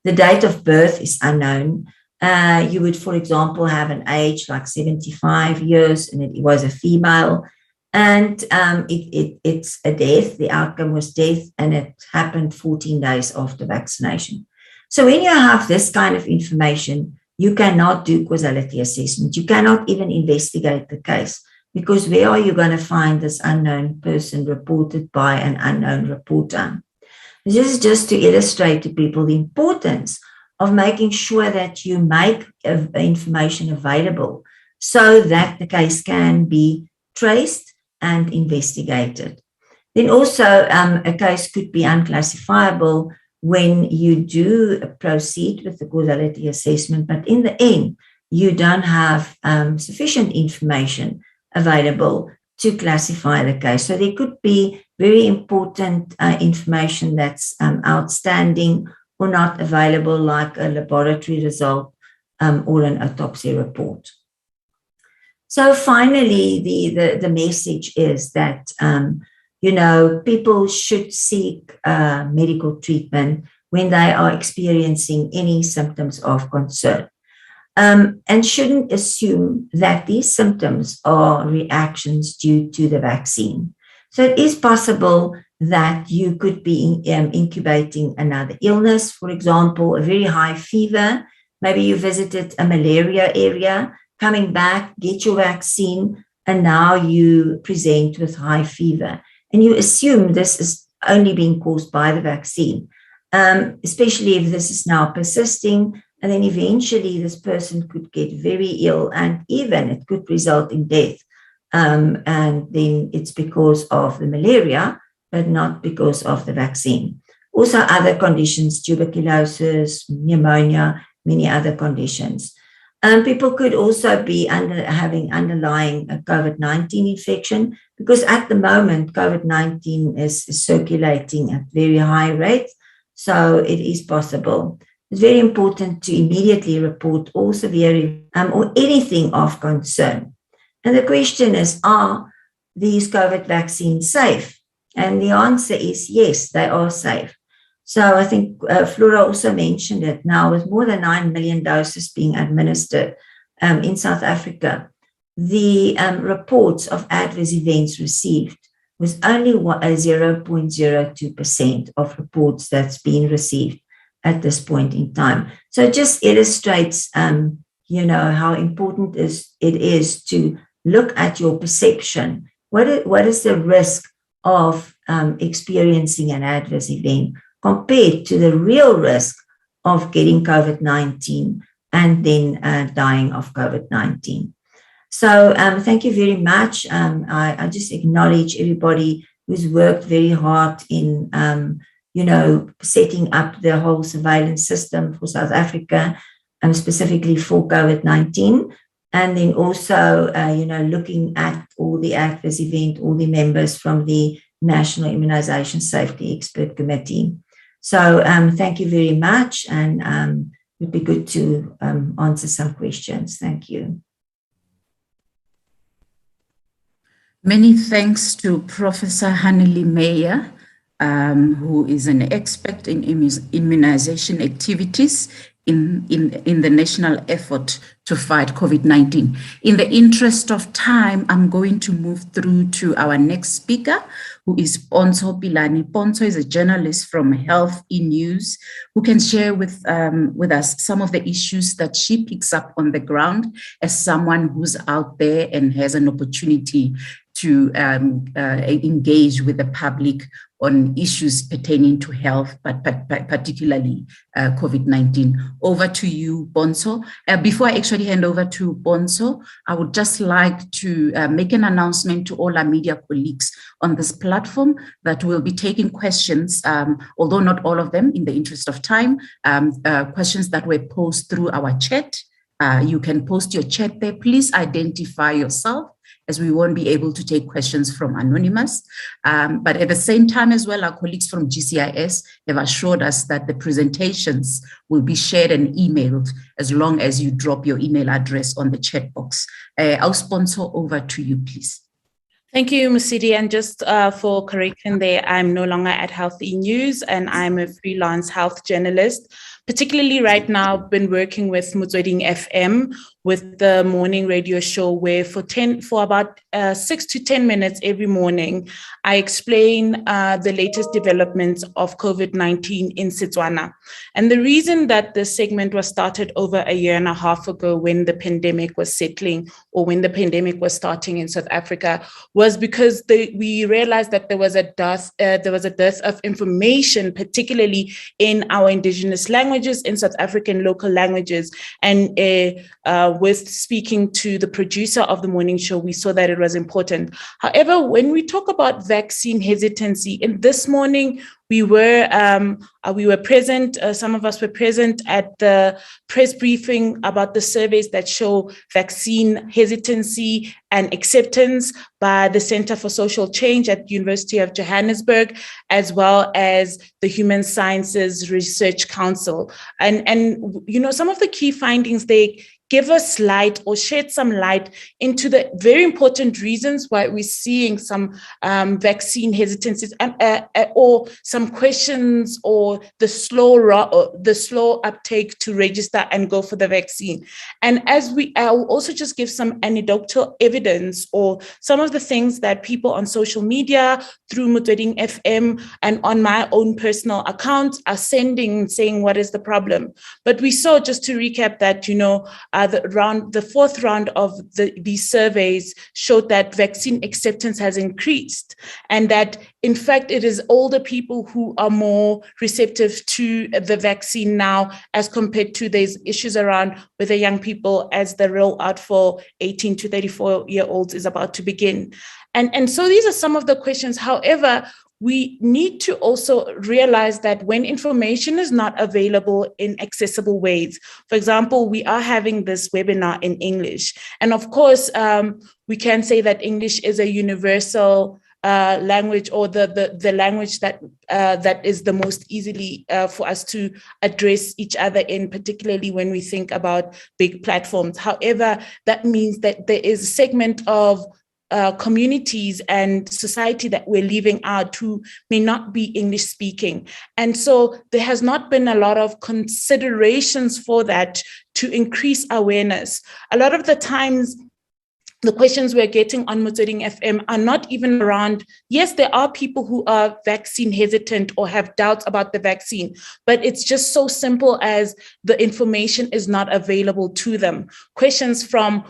Speaker 6: The date of birth is unknown. You would, for example, have an age like 75 years, and it was a female. And it's a death. The outcome was death, and it happened 14 days after vaccination. So when you have this kind of information, you cannot do causality assessment. You cannot even investigate the case, because where are you going to find this unknown person reported by an unknown reporter? This is just to illustrate to people the importance of making sure that you make information available so that the case can be traced and investigated. Then also a case could be unclassifiable when you do proceed with the causality assessment, but in the end, you don't have sufficient information available to classify the case. So there could be very important information that's outstanding or not available, like a laboratory result or an autopsy report. So finally, the message is that, people should seek medical treatment when they are experiencing any symptoms of concern. and shouldn't assume that these symptoms are reactions due to the vaccine. So it is possible that you could be incubating another illness, for example, a very high fever. Maybe you visited a malaria area, coming back, get your vaccine, and now you present with high fever. And you assume this is only being caused by the vaccine, especially if this is now persisting. And then eventually this person could get very ill, and even it could result in death. And then it's because of the malaria, but not because of the vaccine. Also other conditions, tuberculosis, pneumonia, many other conditions. People could also be having underlying COVID-19 infection, because at the moment, COVID-19 is circulating at very high rates. So it is possible. It's very important to immediately report all severe or anything of concern. And the question is, are these COVID vaccines safe? And the answer is yes, they are safe. So I think Flora also mentioned it now, with more than 9 million doses being administered in South Africa, the reports of adverse events received was only 0.02% of reports that's been received at this point in time. So it just illustrates, how important it is to look at your perception. What is the risk of experiencing an adverse event compared to the real risk of getting COVID-19 and then dying of COVID-19? So thank you very much. I just acknowledge everybody who's worked very hard in, setting up the whole surveillance system for South Africa, specifically for COVID-19. And then also, looking at all the adverse event, all the members from the National Immunization Safety Expert Committee. So thank you very much, and it would be good to answer some questions. Thank you.
Speaker 4: Many thanks to Professor Hanneli Meyer, who is an expert in immunization activities in the national effort to fight COVID-19. In the interest of time, I'm going to move through to our next speaker, who is Ponzo Pilani. Ponzo is a journalist from Health eNews, who can share with us some of the issues that she picks up on the ground as someone who's out there and has an opportunity to engage with the public on issues pertaining to health, but particularly COVID-19. Over to you, Ponzo. Before I actually hand over to Ponzo, I would just like to make an announcement to all our media colleagues on this platform that we'll be taking questions, although not all of them in the interest of time, questions that were posed through our chat. You can post your chat there. Please identify yourself, as we won't be able to take questions from anonymous. But at the same time as well, our colleagues from GCIS have assured us that the presentations will be shared and emailed as long as you drop your email address on the chat box. I'll sponsor over to you, please.
Speaker 7: Thank you, Musidi. And just for correction there, I'm no longer at Health eNews, and I'm a freelance health journalist. Particularly right now, I've been working with Motsweding FM with the morning radio show, where for about 6 to 10 minutes every morning, I explain the latest developments of COVID-19 in Setswana. And the reason that this segment was started over a year and a half ago, when the pandemic was settling, or when the pandemic was starting in South Africa, was because we realized that there was a dearth of information, particularly in our indigenous languages, in South African local languages. And with speaking to the producer of the morning show, we saw that it was important. However, when we talk about vaccine hesitancy, in this morning, we were present, some of us were present at the press briefing about the surveys that show vaccine hesitancy and acceptance by the Center for Social Change at the University of Johannesburg, as well as the Human Sciences Research Council. And some of the key findings they give us light or shed some light into the very important reasons why we're seeing some vaccine hesitancies or some questions or the slow uptake to register and go for the vaccine. And I will also just give some anecdotal evidence or some of the things that people on social media through Motsweding FM and on my own personal account are saying what is the problem. But we saw, just to recap, that the fourth round of these surveys showed that vaccine acceptance has increased, and that in fact it is older people who are more receptive to the vaccine now as compared to these issues around whether young people, as the rollout for 18 to 34-year-olds is about to begin. And so these are some of the questions. However, we need to also realize that when information is not available in accessible ways, for example, we are having this webinar in English. And of course, we can say that English is a universal language, or the language that is the most easily for us to address each other in, particularly when we think about big platforms. However, that means that there is a segment of communities and society that we're leaving out who may not be English speaking. And so there has not been a lot of considerations for that to increase awareness. A lot of the times, the questions we're getting on Motsweding FM are not even around, yes, there are people who are vaccine hesitant or have doubts about the vaccine, but it's just so simple as the information is not available to them. Questions from,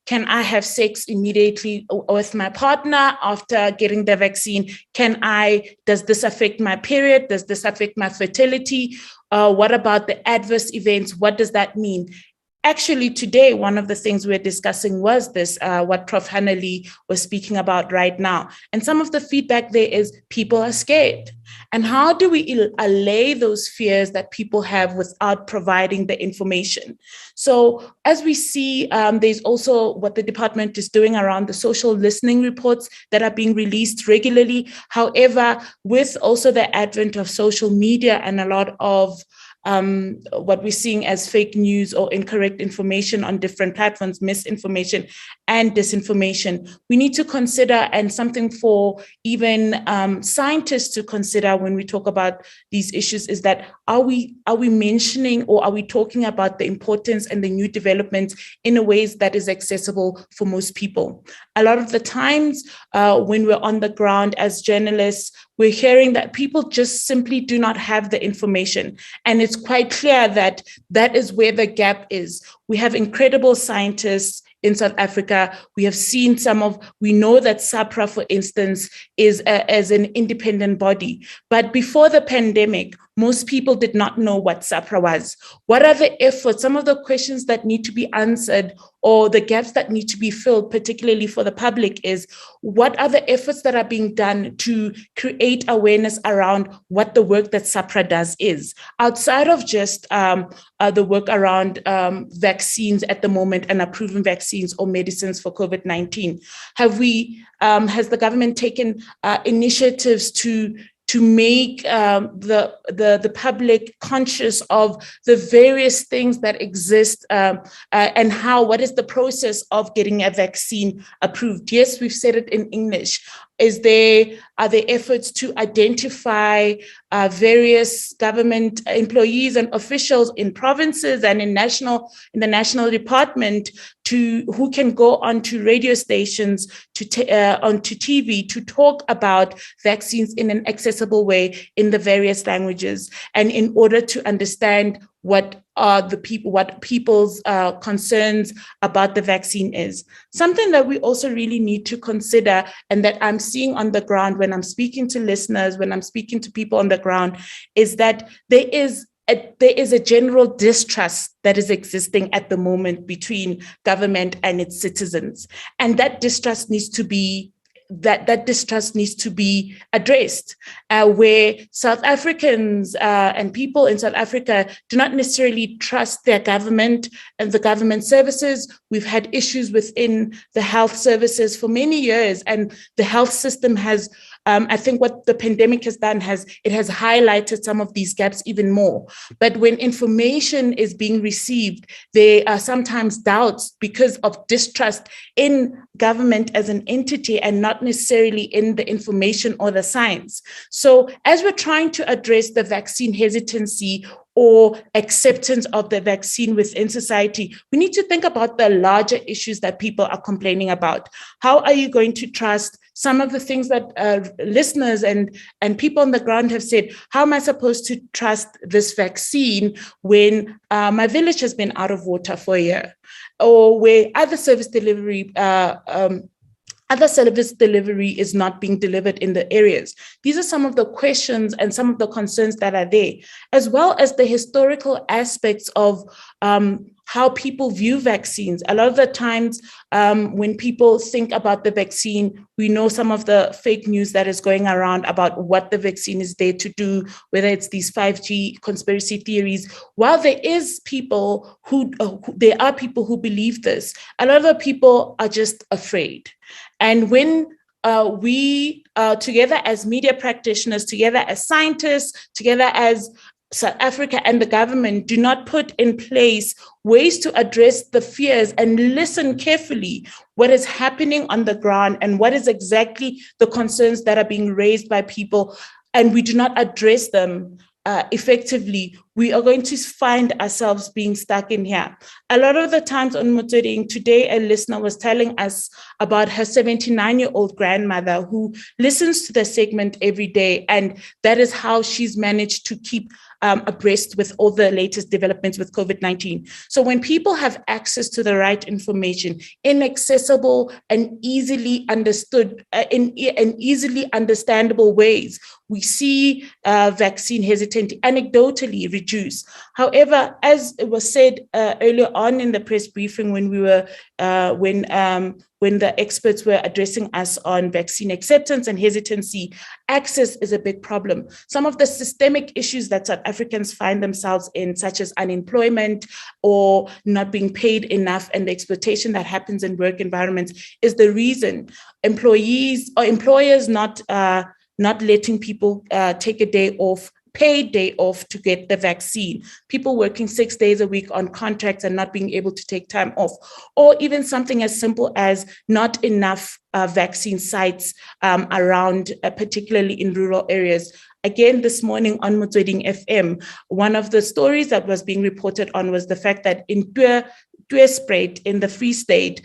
Speaker 7: can I have sex immediately with my partner after getting the vaccine? Does this affect my period? Does this affect my fertility? What about the adverse events? What does that mean? Actually, today, one of the things we're discussing was this, what Prof. Hanali was speaking about right now. And some of the feedback there is people are scared. And how do we allay those fears that people have without providing the information? So as we see, there's also what the department is doing around the social listening reports that are being released regularly. However, with also the advent of social media and a lot of what we're seeing as fake news or incorrect information on different platforms, misinformation and disinformation, we need to consider, and something for even scientists to consider when we talk about these issues, is that are we mentioning or are we talking about the importance and the new developments in a ways that is accessible for most people? A lot of the times when we're on the ground as journalists, we're hearing that people just simply do not have the information. And it's quite clear that that is where the gap is. We have incredible scientists in South Africa. We have seen we know that SAPRA, for instance, is as an independent body. But before the pandemic, most people did not know what SAPRA was. What are the efforts, some of the questions that need to be answered or the gaps that need to be filled, particularly for the public, is what are the efforts that are being done to create awareness around what the work that SAPRA does is, outside of just the work around vaccines at the moment and approving vaccines or medicines for COVID-19. Has the government taken initiatives to make the public conscious of the various things that exist and what is the process of getting a vaccine approved? Yes, we've said it in English. Are there efforts to identify various government employees and officials in provinces and in the national department who can go onto radio stations, onto TV to talk about vaccines in an accessible way in the various languages, and in order to understand what people's concerns about the vaccine is. Something that we also really need to consider, and that I'm seeing on the ground when I'm speaking to listeners, when I'm speaking to people on the ground, is that there is a general distrust that is existing at the moment between government and its citizens. And that distrust needs to be addressed, where South Africans and people in South Africa do not necessarily trust their government and the government services. We've had issues within the health services for many years, and the health system has I think what the pandemic has done it has highlighted some of these gaps even more. But when information is being received, there are sometimes doubts because of distrust in government as an entity and not necessarily in the information or the science. So as we're trying to address the vaccine hesitancy or acceptance of the vaccine within society, we need to think about the larger issues that people are complaining about. How are you going to trust some of the things that listeners and people on the ground have said? How am I supposed to trust this vaccine when my village has been out of water for a year, or where other service delivery is not being delivered in the areas? These are some of the questions and some of the concerns that are there, as well as the historical aspects of how people view vaccines. A lot of the times when people think about the vaccine, we know some of the fake news that is going around about what the vaccine is there to do, whether it's these 5G conspiracy theories. While there are people who believe this, a lot of the people are just afraid. And when we together as media practitioners, together as scientists, together as South Africa and the government do not put in place ways to address the fears and listen carefully what is happening on the ground and what is exactly the concerns that are being raised by people, and we do not address them effectively, we are going to find ourselves being stuck in here. A lot of the times on Motsweding, today a listener was telling us about her 79-year-old grandmother who listens to the segment every day, and that is how she's managed to keep abreast with all the latest developments with COVID-19. So when people have access to the right information in accessible and easily understood, in easily understandable ways, we see vaccine hesitancy anecdotally reduce. However, as it was said earlier on in the press briefing when we were when the experts were addressing us on vaccine acceptance and hesitancy, access is a big problem. Some of the systemic issues that South Africans find themselves in, such as unemployment or not being paid enough, and the exploitation that happens in work environments, is the reason employees or employers not letting people take a day off, paid day off to get the vaccine, people working 6 days a week on contracts and not being able to take time off, or even something as simple as not enough vaccine sites around, particularly in rural areas. Again, this morning on Motsweding FM, one of the stories that was being reported on was the fact that in Tweespruit in the Free State,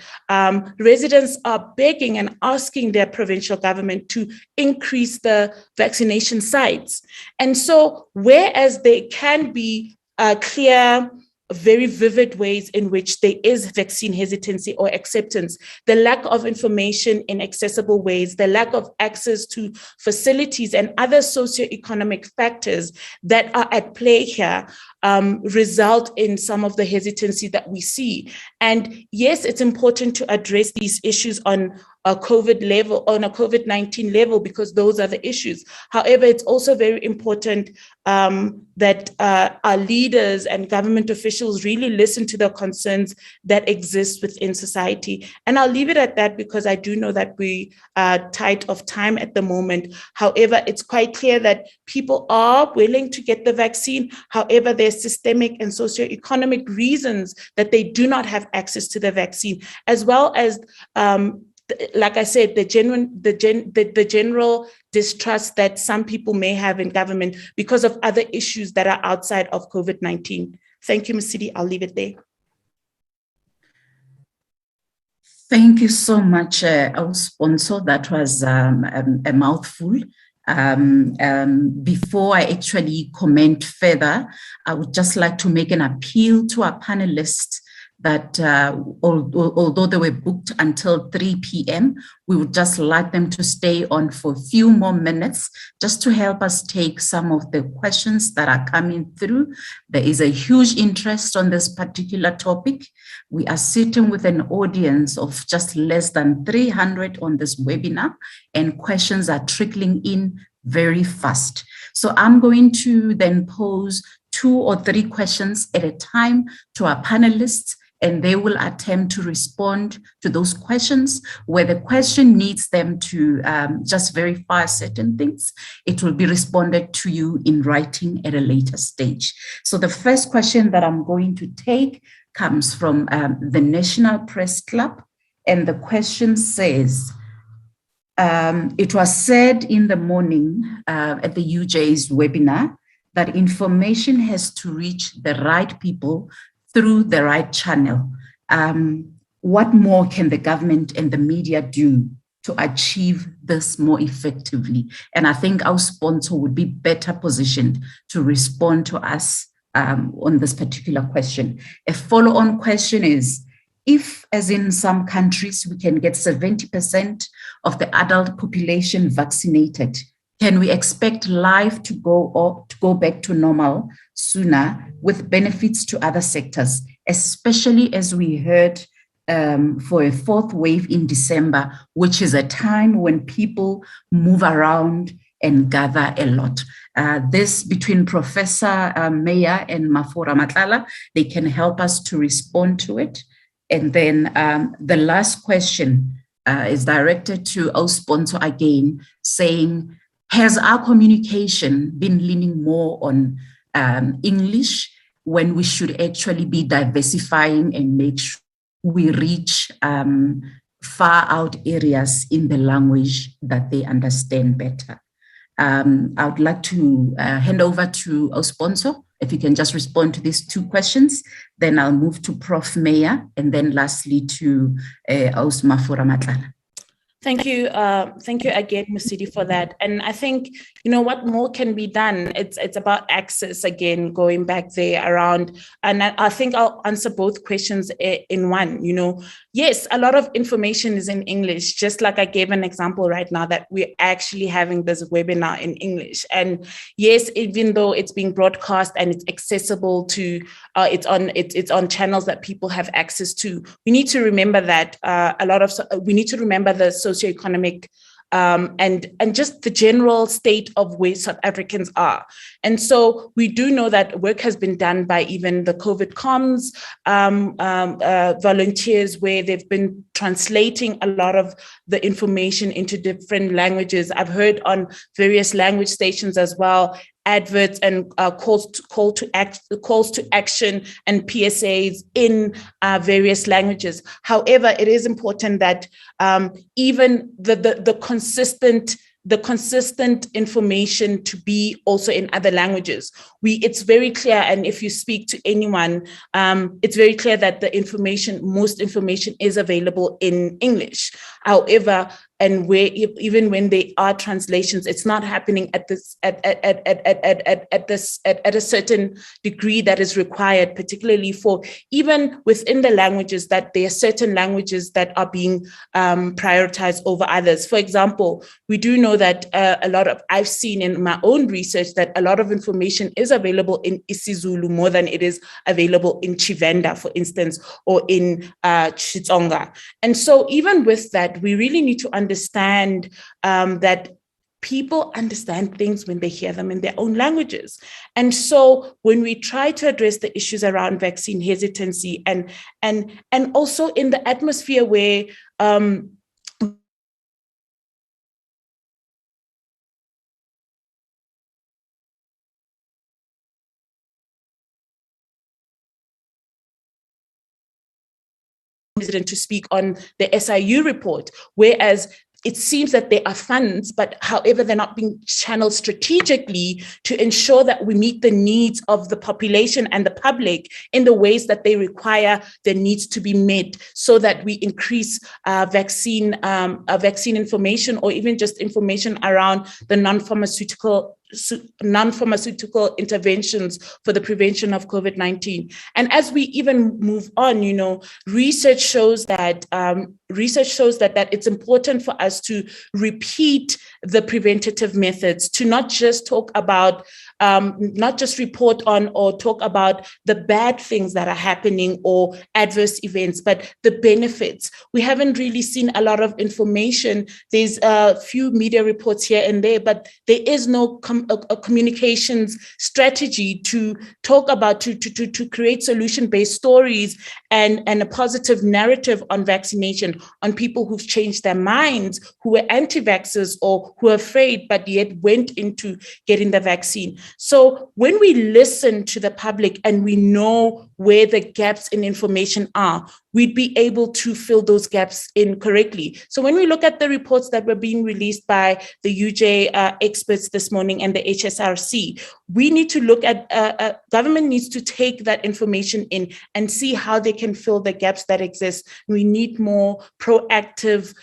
Speaker 7: residents are begging and asking their provincial government to increase the vaccination sites. And so, whereas there can be clear, very vivid ways in which there is vaccine hesitancy or acceptance, the lack of information in accessible ways, the lack of access to facilities and other socioeconomic factors that are at play here result in some of the hesitancy that we see. And yes, it's important to address these issues on a COVID-19 level, because those are the issues. However, it's also very important that our leaders and government officials really listen to the concerns that exist within society. And I'll leave it at that, because I do know that we are tight of time at the moment. However, it's quite clear that people are willing to get the vaccine. However, there's systemic and socioeconomic reasons that they do not have access to the vaccine, as well as like I said, the general distrust that some people may have in government because of other issues that are outside of COVID-19. Thank you, Ms. Sidi. I'll leave it there.
Speaker 4: Thank you so much, our sponsor. That was a mouthful. Before I actually comment further, I would just like to make an appeal to our panelists that although they were booked until 3 p.m., we would just like them to stay on for a few more minutes just to help us take some of the questions that are coming through. There is a huge interest on this particular topic. We are sitting with an audience of just less than 300 on this webinar, and questions are trickling in very fast. So I'm going to then pose 2 or 3 questions at a time to our panelists, and they will attempt to respond to those questions. Where the question needs them to just verify certain things, it will be responded to you in writing at a later stage. So the first question that I'm going to take comes from the National Press Club, and the question says, it was said in the morning at the UJ's webinar that information has to reach the right people through the right channel. What more can the government and the media do to achieve this more effectively? And I think our sponsor would be better positioned to respond to us on this particular question. A follow-on question is, if, as in some countries, we can get 70% of the adult population vaccinated, can we expect life to go back to normal sooner with benefits to other sectors, especially as we heard for a fourth wave in December, which is a time when people move around and gather a lot. This between Professor Meyer and Mafura Matlala, they can help us to respond to it. And then the last question is directed to our sponsor again, saying, has our communication been leaning more on English when we should actually be diversifying and make sure we reach far out areas in the language that they understand better? I would like to hand over to our sponsor. If you can just respond to these two questions, then I'll move to Prof. Meyer, and then lastly to Mafura Matlala.
Speaker 7: Thank you again, Musidi, for that. And I think, what more can be done? It's about access again, going back there around. And I think I'll answer both questions in one. Yes, a lot of information is in English, just like I gave an example right now that we're actually having this webinar in English. And yes, even though it's being broadcast and it's accessible to, it's on channels that people have access to, we need to remember that we need to remember the socioeconomic and just the general state of where South Africans are. And so we do know that work has been done by even the COVID comms volunteers, where they've been translating a lot of the information into different languages. I've heard on various language stations as well, adverts and calls to action and PSAs in various languages. However, it is important that even the consistent information to be also in other languages. It's very clear, and if you speak to anyone, it's very clear that most information is available in English. However, and even when they are translations, it's not happening at a certain degree that is required, particularly for even within the languages, that there are certain languages that are being prioritized over others. For example, we do know that I've seen in my own research that a lot of information is available in isiZulu more than it is available in Chivenda, for instance, or in Xitsonga. And so even with that, we really need to understand that people understand things when they hear them in their own languages. And so when we try to address the issues around vaccine hesitancy and also in the atmosphere where to speak on the SIU report, whereas it seems that there are funds, but however, they're not being channeled strategically to ensure that we meet the needs of the population and the public in the ways that they require their needs to be met, so that we increase vaccine information, or even just information around the non-pharmaceutical interventions for the prevention of COVID-19. And as we even move on, research shows that it's important for us to repeat the preventative methods, to not just talk about not just report on or talk about the bad things that are happening or adverse events, but the benefits. We haven't really seen a lot of information. There's a few media reports here and there, but there is no communications strategy to talk about, to create solution-based stories and a positive narrative on vaccination, on people who've changed their minds, who were anti-vaxxers or who are afraid, but yet went into getting the vaccine. So when we listen to the public and we know where the gaps in information are, we'd be able to fill those gaps in correctly. So when we look at the reports that were being released by the UJ experts this morning and the HSRC, we need to look at, government needs to take that information in and see how they can fill the gaps that exist. We need more proactive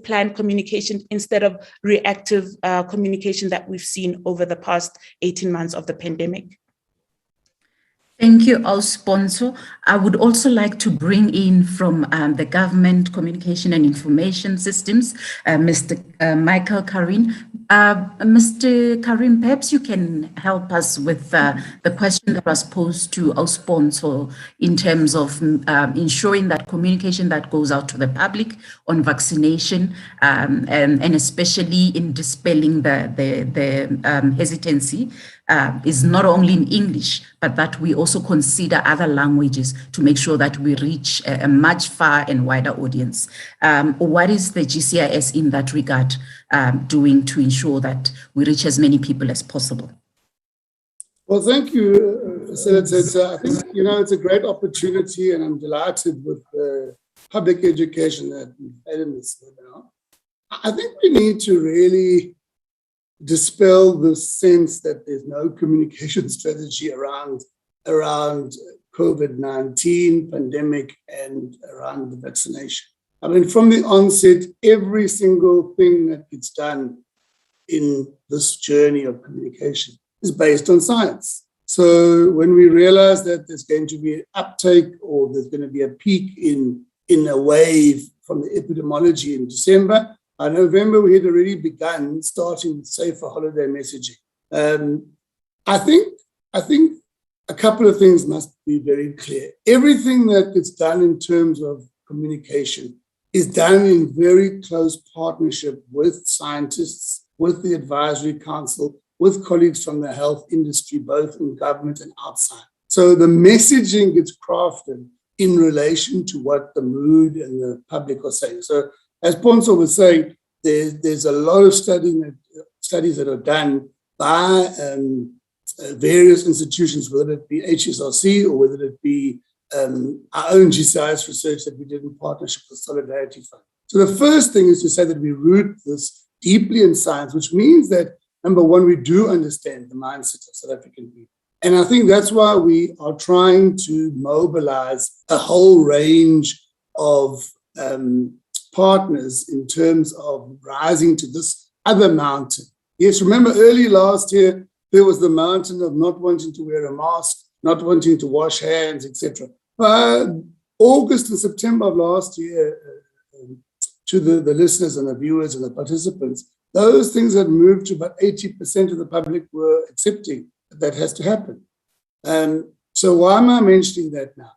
Speaker 7: planned communication instead of reactive communication that we've seen over the past 18 months of the pandemic.
Speaker 4: Thank you, our sponsor. I would also like to bring in from the Government Communication and Information Systems, Mr. Michael Karim. Mr. Karim, perhaps you can help us with the question that was posed to our sponsor in terms of ensuring that communication that goes out to the public on vaccination and especially in dispelling the hesitancy is not only in English, but that we also consider other languages to make sure that we reach a much far and wider audience. What is the GCIS in that regard doing to ensure that we reach as many people as possible?
Speaker 8: Well, thank you, Facilitator. I think, it's a great opportunity and I'm delighted with the public education that we've had in this webinar. I think we need to really dispel the sense that there's no communication strategy around COVID-19 pandemic and around the vaccination. I mean, from the onset, every single thing that gets done in this journey of communication is based on science. So when we realize that there's going to be an uptake or there's going to be a peak in a wave from the epidemiology in December, in November, we had already begun starting with safer holiday messaging. I think a couple of things must be very clear. Everything that gets done in terms of communication is done in very close partnership with scientists, with the advisory council, with colleagues from the health industry, both in government and outside. So the messaging gets crafted in relation to what the mood and the public are saying. So as Ponzo was saying, there's a lot of studies that are done by various institutions, whether it be HSRC or whether it be our own GCIS research that we did in partnership with Solidarity Fund. So the first thing is to say that we root this deeply in science, which means that, number one, we do understand the mindset of South African people. And I think that's why we are trying to mobilize a whole range of partners in terms of rising to this other mountain. Yes, remember early last year, there was the mountain of not wanting to wear a mask, not wanting to wash hands, etc. But August and September of last year, to the listeners and the viewers and the participants, those things had moved to about 80% of the public were accepting that has to happen. So why am I mentioning that now?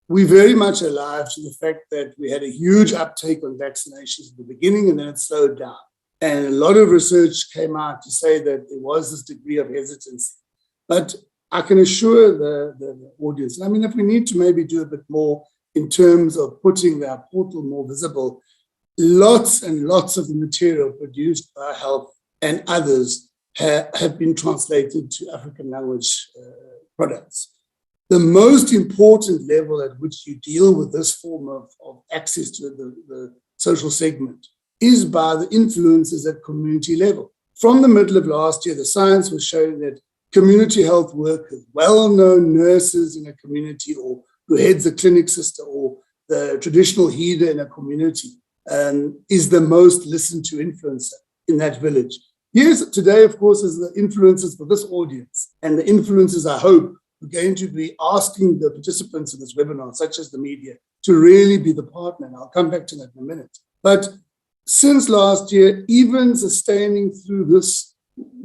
Speaker 8: We're very much alive to the fact that we had a huge uptake on vaccinations at the beginning and then it slowed down. And a lot of research came out to say that there was this degree of hesitancy. But I can assure the audience, I mean, if we need to maybe do a bit more in terms of putting our portal more visible, lots and lots of the material produced by health and others have been translated to African language products. The most important level at which you deal with this form of access to the social segment is by the influences at community level. From the middle of last year, the science was showing that community health workers, well-known nurses in a community or who heads a clinic sister or the traditional healer in a community is the most listened to influencer in that village. Yes, today, of course, is the influencers for this audience. And the influencers, I hope, are going to be asking the participants in this webinar, such as the media, to really be the partner. And I'll come back to that in a minute. But since last year, even sustaining through this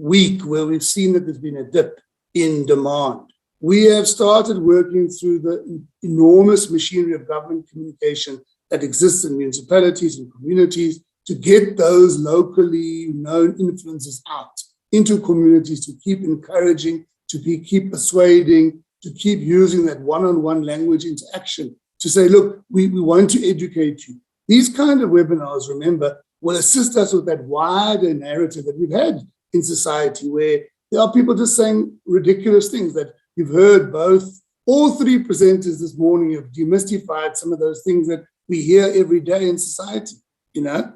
Speaker 8: week where we've seen that there's been a dip in demand, we have started working through the enormous machinery of government communication that exists in municipalities and communities to get those locally known influences out into communities, to keep encouraging, to keep persuading, to keep using that one-on-one language interaction to say, look, we want to educate you. These kind of webinars, remember, will assist us with that wider narrative that we've had in society, where there are people just saying ridiculous things that you've heard. All three presenters this morning have demystified some of those things that we hear every day in society, and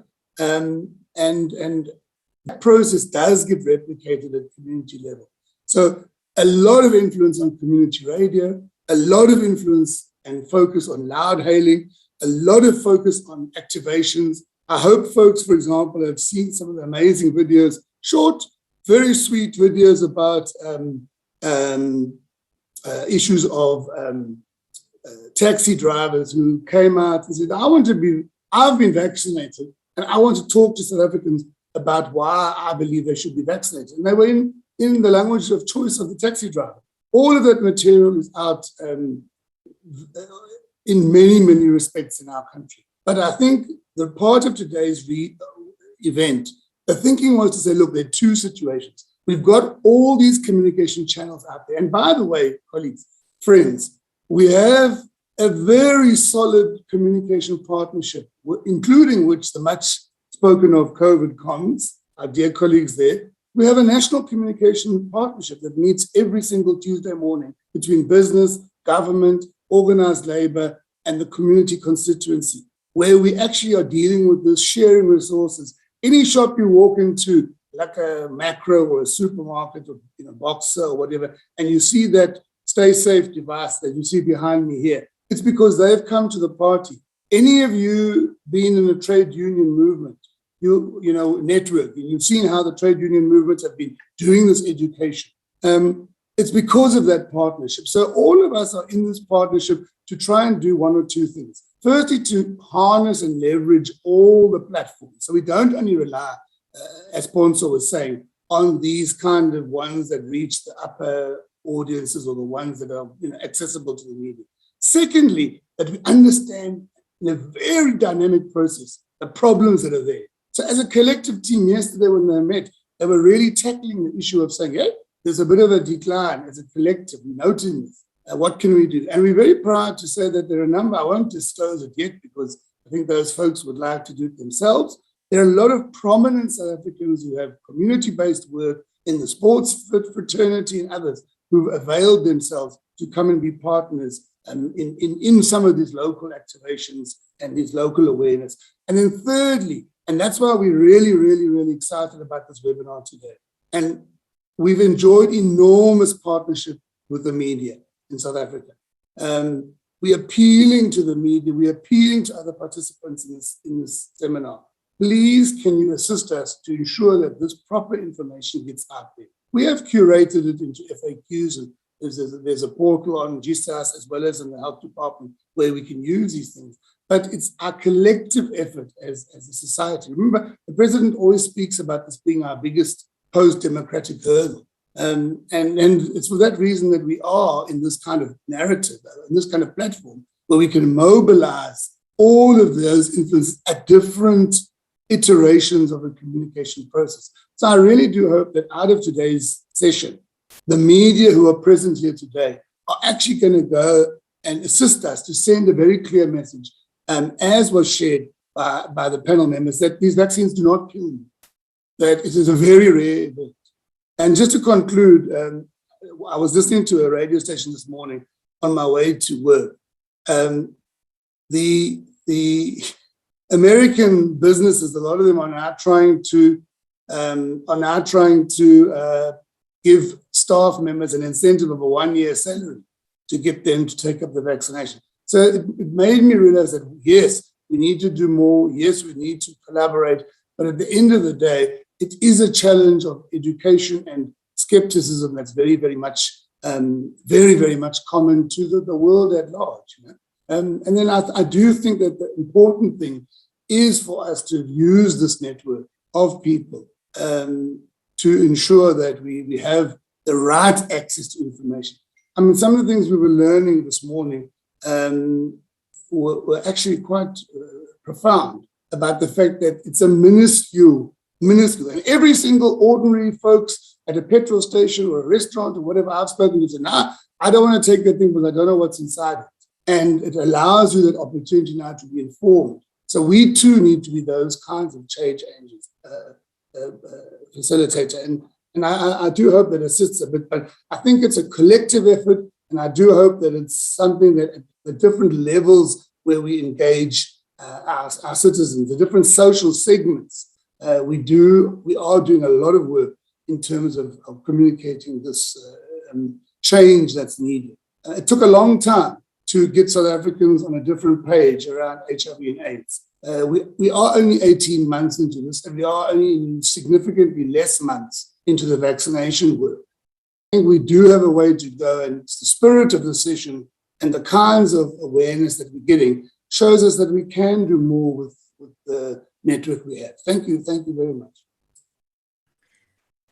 Speaker 8: that process does get replicated at community level. So a lot of influence on community radio, a lot of influence and focus on loud hailing, a lot of focus on activations. I hope folks, for example, have seen some of the amazing videos, short, very sweet videos about issues of taxi drivers who came out and said, I've been vaccinated and I want to talk to South Africans about why I believe they should be vaccinated. And they were in the language of choice of the taxi driver. All of that material is out in many, many respects in our country. But I think the part of today's event, the thinking was to say, look, there are two situations. We've got all these communication channels out there. And by the way, colleagues, friends, we have a very solid communication partnership, including which the much spoken of COVID comms, our dear colleagues there. We have a national communication partnership that meets every single Tuesday morning between business, government, organized labor, and the community constituency, where we actually are dealing with this, sharing resources. Any shop you walk into, like a Macro or a supermarket or Boxer or whatever, and you see that Stay Safe device that you see behind me here, it's because they've come to the party. Any of you been in a trade union movement, network, and you've seen how the trade union movements have been doing this education. It's because of that partnership. So all of us are in this partnership to try and do one or two things. Firstly, to harness and leverage all the platforms. So we don't only rely, as Ponzo was saying, on these kind of ones that reach the upper audiences or the ones that are accessible to the media. Secondly, that we understand in a very dynamic process the problems that are there. So as a collective team yesterday when they met, they were really tackling the issue of saying, hey, there's a bit of a decline as a collective. We're noting this. What can we do? And we're very proud to say that there are a number, I won't disclose it yet because I think those folks would like to do it themselves. There are a lot of prominent South Africans who have community-based work in the sports fraternity and others who've availed themselves to come and be partners in some of these local activations and these local awareness. And then thirdly, and that's why we're really, really, really excited about this webinar today. And we've enjoyed enormous partnership with the media in South Africa. We're appealing to the media, we're appealing to other participants in this seminar. Please, can you assist us to ensure that this proper information gets out there? We have curated it into FAQs, and there's a portal on GSAS as well as in the health department where we can use these things. But it's our collective effort as a society. Remember, the president always speaks about this being our biggest post-democratic hurdle. And it's for that reason that we are in this kind of narrative, in this kind of platform, where we can mobilize all of those influences at different iterations of a communication process. So I really do hope that out of today's session, the media who are present here today are actually going to go and assist us to send a very clear message, as was shared by the panel members, that these vaccines do not kill you, that it is a very rare event. And just to conclude, I was listening to a radio station this morning on my way to work. The American businesses, a lot of them are now trying to give staff members an incentive of a 1-year salary to get them to take up the vaccination. So it made me realize that, yes, we need to do more. Yes, we need to collaborate. But at the end of the day, it is a challenge of education and skepticism that's very, very much common to the world at large. And then I do think that the important thing is for us to use this network of people to ensure that we have the right access to information. I mean, some of the things we were learning this morning were actually quite profound about the fact that it's a minuscule, and every single ordinary folks at a petrol station or a restaurant or whatever I've spoken to say, nah, I don't want to take that thing because I don't know what's inside it. And it allows you that opportunity now to be informed. So we too need to be those kinds of change agents, facilitator. And I do hope that assists a bit, but I think it's a collective effort. And I do hope that it's something that at the different levels where we engage our citizens, the different social segments, we are doing a lot of work in terms of communicating this change that's needed. It took a long time to get South Africans on a different page around HIV and AIDS. We are only 18 months into this, and we are only significantly less months into the vaccination work. I think we do have a way to go, and it's the spirit of the session and the kinds of awareness that we're getting shows us that we can do more with the network we have. Thank you very much.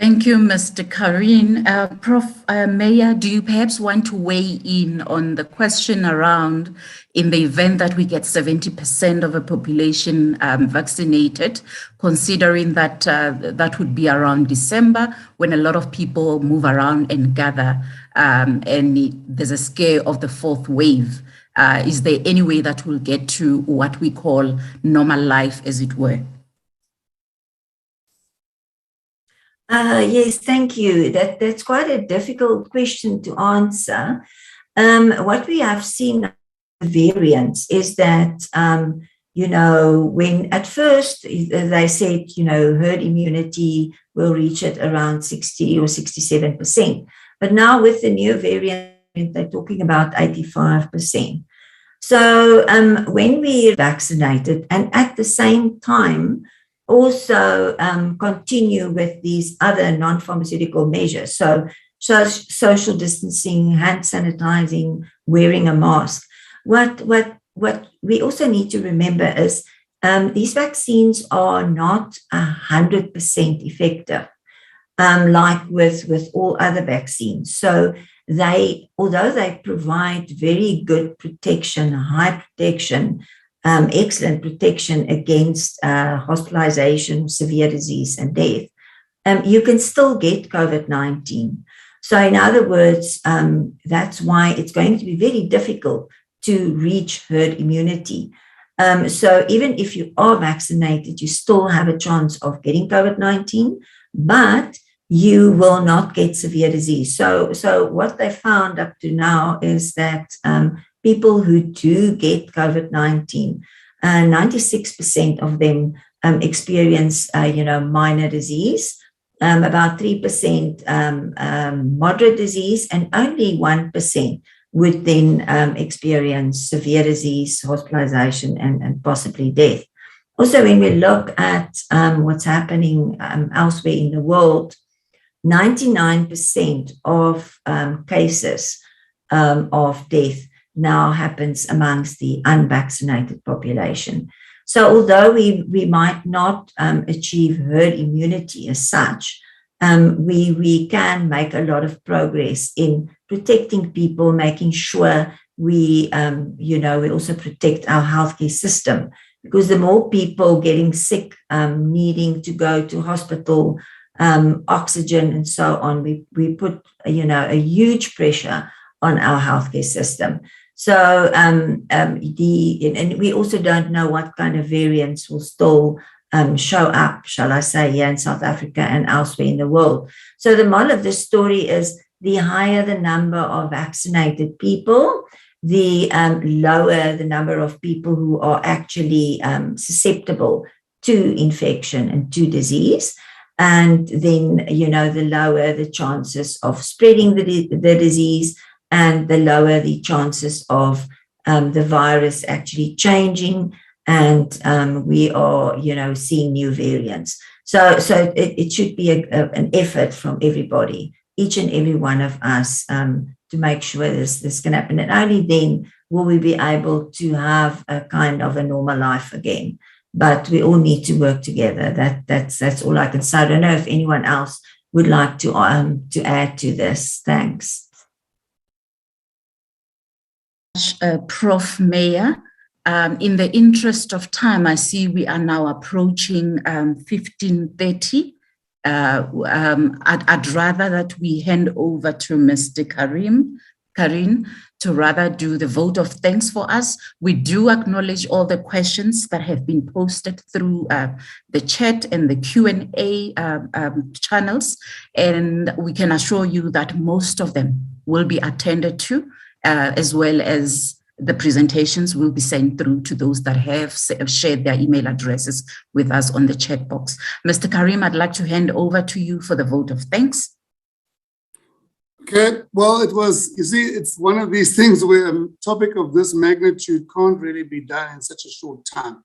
Speaker 4: Thank you, Mr. Karim. Prof. Meyer, do you perhaps want to weigh in on the question around, in the event that we get 70% of a population vaccinated, considering that that would be around December when a lot of people move around and gather, and there's a scare of the fourth wave. Is there any way that we'll get to what we call normal life, as it were?
Speaker 6: Yes, thank you. That's quite a difficult question to answer. What we have seen variants is that, when at first they said, herd immunity will reach it around 60 or 67%. But now with the new variant, they're talking about 85%. So when we vaccinated and at the same time, also continue with these other non-pharmaceutical measures. So social distancing, hand sanitizing, wearing a mask. What we also need to remember is these vaccines are not 100% effective, like with all other vaccines. So although they provide very good protection, high protection, excellent protection against hospitalization, severe disease, and death, you can still get COVID-19. So in other words, that's why it's going to be very difficult to reach herd immunity. So even if you are vaccinated, you still have a chance of getting COVID-19, but you will not get severe disease. So what they found up to now is that people who do get COVID-19, 96% of them experience, minor disease, about 3% moderate disease, and only 1% would then experience severe disease, hospitalization, and possibly death. Also, when we look at what's happening elsewhere in the world, 99% of cases of death now happens amongst the unvaccinated population. So although we might not achieve herd immunity as such, we can make a lot of progress in protecting people, making sure we also protect our healthcare system, because the more people getting sick, needing to go to hospital, oxygen and so on, we put a huge pressure on our healthcare system. So and we also don't know what kind of variants will still show up, shall I say, here in South Africa and elsewhere in the world. So the moral of this story is the higher the number of vaccinated people, the lower the number of people who are actually susceptible to infection and to disease. And then, the lower the chances of spreading the disease, and the lower the chances of the virus actually changing, and we are, seeing new variants. So it should be an effort from everybody, each and every one of us, to make sure this can happen. And only then will we be able to have a kind of a normal life again. But we all need to work together. That's all I can say. I don't know if anyone else would like to add to this. Thanks.
Speaker 4: Prof. Mayor, in the interest of time, I see we are now approaching 15:30. I'd rather that we hand over to Mr. Karim to rather do the vote of thanks for us. We do acknowledge all the questions that have been posted through the chat and the Q&A channels, and we can assure you that most of them will be attended to, as well as the presentations will be sent through to those that have shared their email addresses with us on the chat box. Mr. Karim, I'd like to hand over to you for the vote of thanks.
Speaker 8: Okay, well, you see, it's one of these things where a topic of this magnitude can't really be done in such a short time.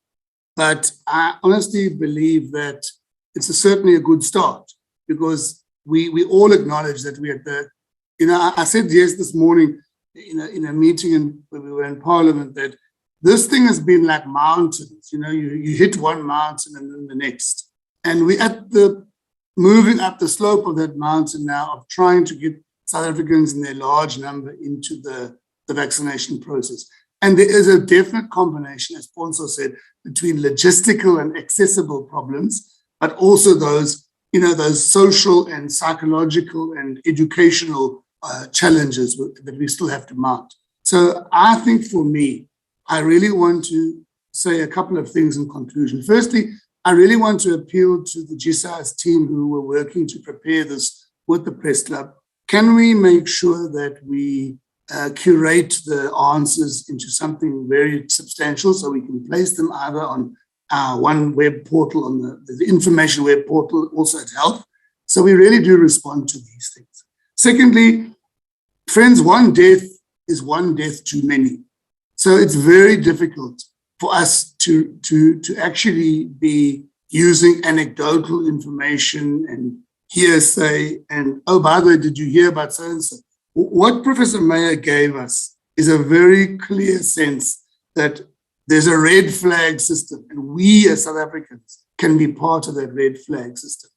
Speaker 8: But I honestly believe that it's certainly a good start, because we all acknowledge that we are the, I said this morning, in a meeting when we were in Parliament, that this thing has been like mountains. You hit one mountain and then the next, and we're at the moving up the slope of that mountain now, of trying to get South Africans in their large number into the vaccination process. And there is a definite combination, as Ponzo said, between logistical and accessible problems, but also those social and psychological and educational challenges that we still have to mount. So I think for me, I really want to say a couple of things in conclusion. Firstly, I really want to appeal to the GSIS team who were working to prepare this with the Press Club. Can we make sure that we curate the answers into something very substantial, so we can place them either on our one web portal, on the information web portal, also at Health, so we really do respond to these things. Secondly, friends, one death is one death too many. So it's very difficult for us to actually be using anecdotal information and hearsay and, oh, by the way, did you hear about so-and-so? What Professor Meyer gave us is a very clear sense that there's a red flag system, and we as South Africans can be part of that red flag system.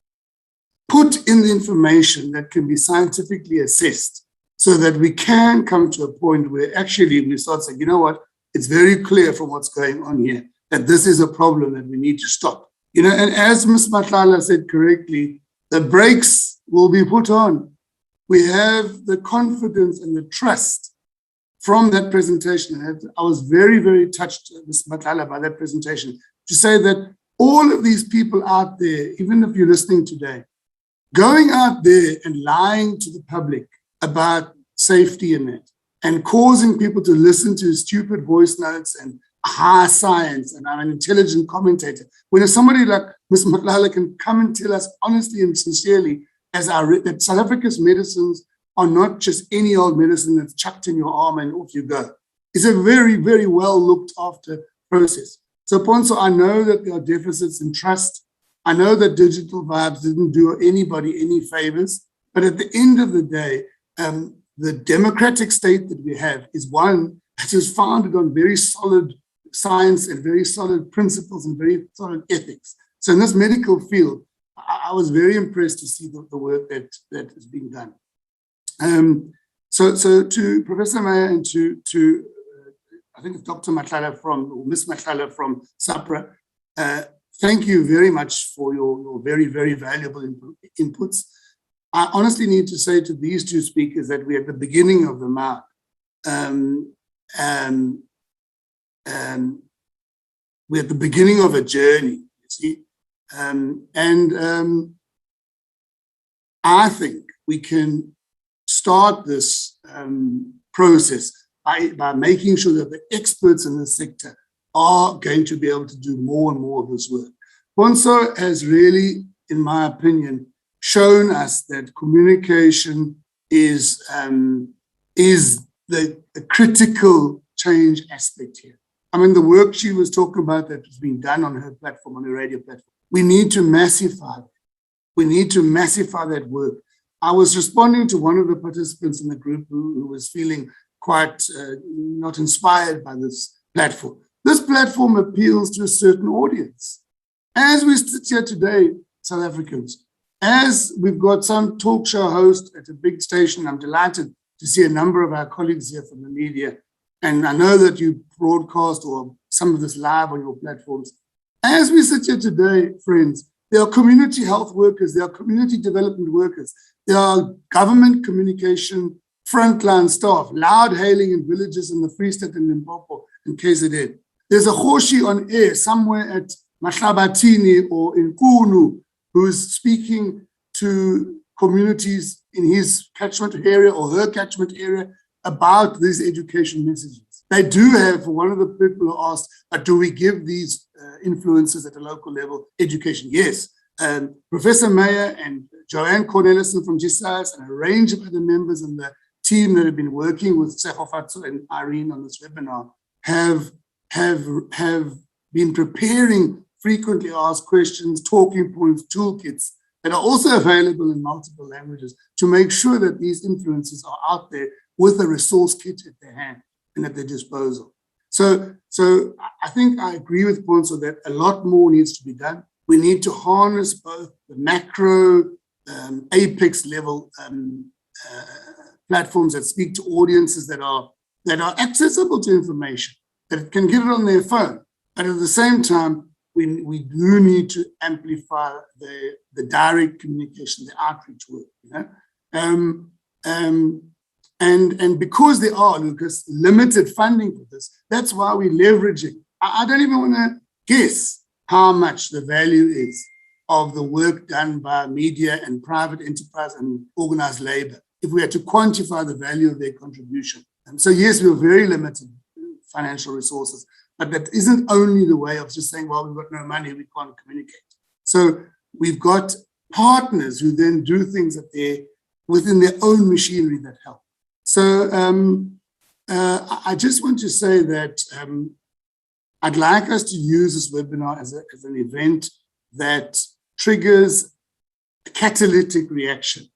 Speaker 8: Put in the information that can be scientifically assessed, so that we can come to a point where actually we start saying, you know what, it's very clear from what's going on here that this is a problem that we need to stop. And as Ms. Matlala said correctly, the brakes will be put on. We have the confidence and the trust from that presentation. And I was very, very touched, Ms. Matlala, by that presentation, to say that all of these people out there, even if you're listening today, going out there and lying to the public about safety in it, and causing people to listen to stupid voice notes and high science, and I'm an intelligent commentator. When somebody like Ms. Matlala can come and tell us honestly and sincerely that South Africa's medicines are not just any old medicine that's chucked in your arm and off you go. It's a very, very well looked after process. So Ponzo, I know that there are deficits in trust. I know that Digital Vibes didn't do anybody any favors, but at the end of the day, the democratic state that we have is one that is founded on very solid science and very solid principles and very solid ethics. So in this medical field, I was very impressed to see the work that is being done. So to Professor Meyer and to I think it's Dr. Matlala or Ms. Matlala from SAPRA, thank you very much for your very, very valuable inputs. I honestly need to say to these two speakers that we're at the beginning of the mark. We're at the beginning of a journey, you see. I think we can start this process by making sure that the experts in the sector are going to be able to do more and more of this work. Ponzo has really, in my opinion, shown us that communication is the critical change aspect here. I mean, the work she was talking about that was being done on her platform, on her radio platform, we need to massify that. We need to massify that work. I was responding to one of the participants in the group who was feeling quite not inspired by this platform. This platform appeals to a certain audience. As we sit here today, South Africans, as we've got some talk show host at a big station, I'm delighted to see a number of our colleagues here from the media. And I know that you broadcast or some of this live on your platforms. As we sit here today, friends, there are community health workers, there are community development workers, there are government communication frontline staff, loud hailing in villages in the Free State and Limpopo and KZN. There's a Hoshi on air somewhere at Mahlabatini or in Kunu who's speaking to communities in his catchment area or her catchment area about these education messages. They do have, one of the people who asked, do we give these influencers at a local level education? Yes. Professor Meyer and Joanne Cornelissen from GSAS and a range of other members in the team that have been working with Sehofatso and Irene on this webinar have been preparing frequently asked questions, talking points, toolkits that are also available in multiple languages to make sure that these influencers are out there with a resource kit at their hand and at their disposal. So I think I agree with Ponzo that a lot more needs to be done. We need to harness both the macro, apex level platforms that speak to audiences that are accessible to information, that can get it on their phone. But at the same time, we do need to amplify the direct communication, the outreach work. And because there are, Lucas, limited funding for this, that's why we're leveraging. I don't even want to guess how much the value is of the work done by media and private enterprise and organized labor, if we had to quantify the value of their contribution. And so yes, we're very limited financial resources, but that isn't only the way of just saying, well, we've got no money, we can't communicate. So we've got partners who then do things within their own machinery that help. So I just want to say that I'd like us to use this webinar as an event that triggers a catalytic reaction,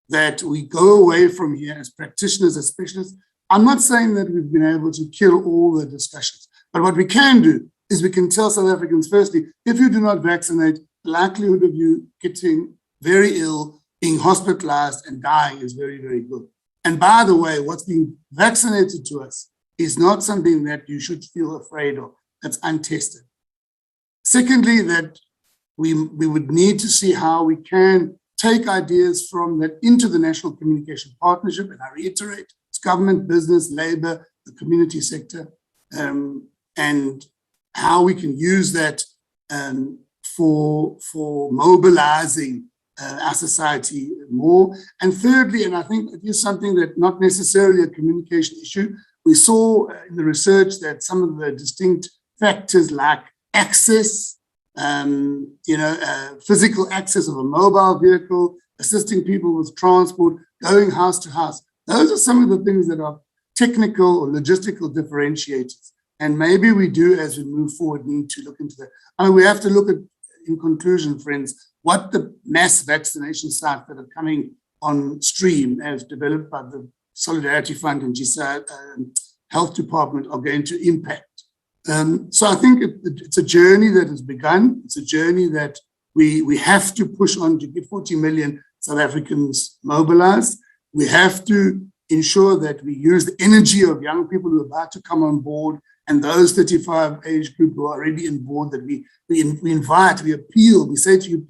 Speaker 8: that we go away from here as practitioners, as specialists. I'm not saying that we've been able to kill all the discussions, but what we can do is we can tell South Africans, firstly, if you do not vaccinate, the likelihood of you getting very ill, being hospitalized and dying is very, very good. And by the way, what's being vaccinated to us is not something that you should feel afraid of, that's untested. Secondly, that we would need to see how we can take ideas from that into the National Communication Partnership, and I reiterate, it's government, business, labor, the community sector, and how we can use that for mobilizing our society more. And thirdly, and I think it is something that not necessarily a communication issue, we saw in the research that some of the distinct factors like access, physical access of a mobile vehicle, assisting people with transport, going house to house, those are some of the things that are technical or logistical differentiators. And maybe we do, as we move forward, need to look into that. I mean, we have to look at, in conclusion, friends, what the mass vaccination sites that are coming on stream as developed by the Solidarity Fund and GSA Health Department are going to impact. So I think it's a journey that has begun. It's a journey that we have to push on to get 40 million South Africans mobilized. We have to ensure that we use the energy of young people who are about to come on board and those 35 age group who are already on board, that we invite, we appeal, we say to you,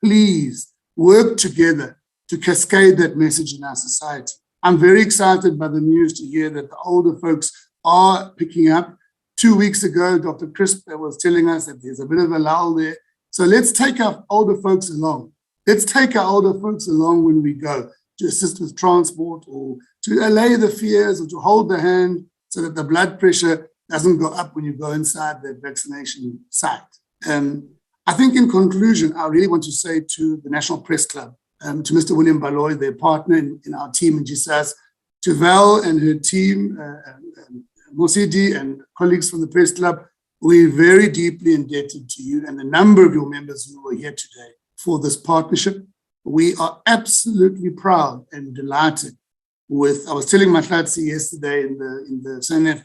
Speaker 8: please work together to cascade that message in our society. I'm very excited by the news to hear that the older folks are picking up. 2 weeks ago, Dr. Crisp was telling us that there's a bit of a lull there. So let's take our older folks along. Let's take our older folks along when we go to assist with transport or to allay the fears or to hold the hand so that the blood pressure doesn't go up when you go inside the vaccination site. I think in conclusion, I really want to say to the National Press Club, to Mr. William Baloy, their partner in our team in GSAS, to Val and her team, Mosidi and colleagues from the Press Club, we're very deeply indebted to you and a number of your members who are here today for this partnership. We are absolutely proud and delighted with, I was telling Mahlatsi yesterday in the Senate,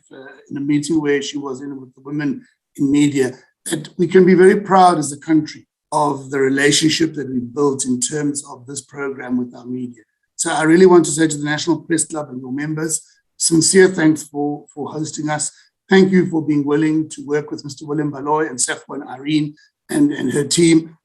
Speaker 8: in a meeting where she was in with the women in media, that we can be very proud as a country of the relationship that we built in terms of this program with our media. So I really want to say to the National Press Club and your members, sincere thanks for hosting us. Thank you for being willing to work with Mr. Willem Baloy and Sefwa and Irene and her team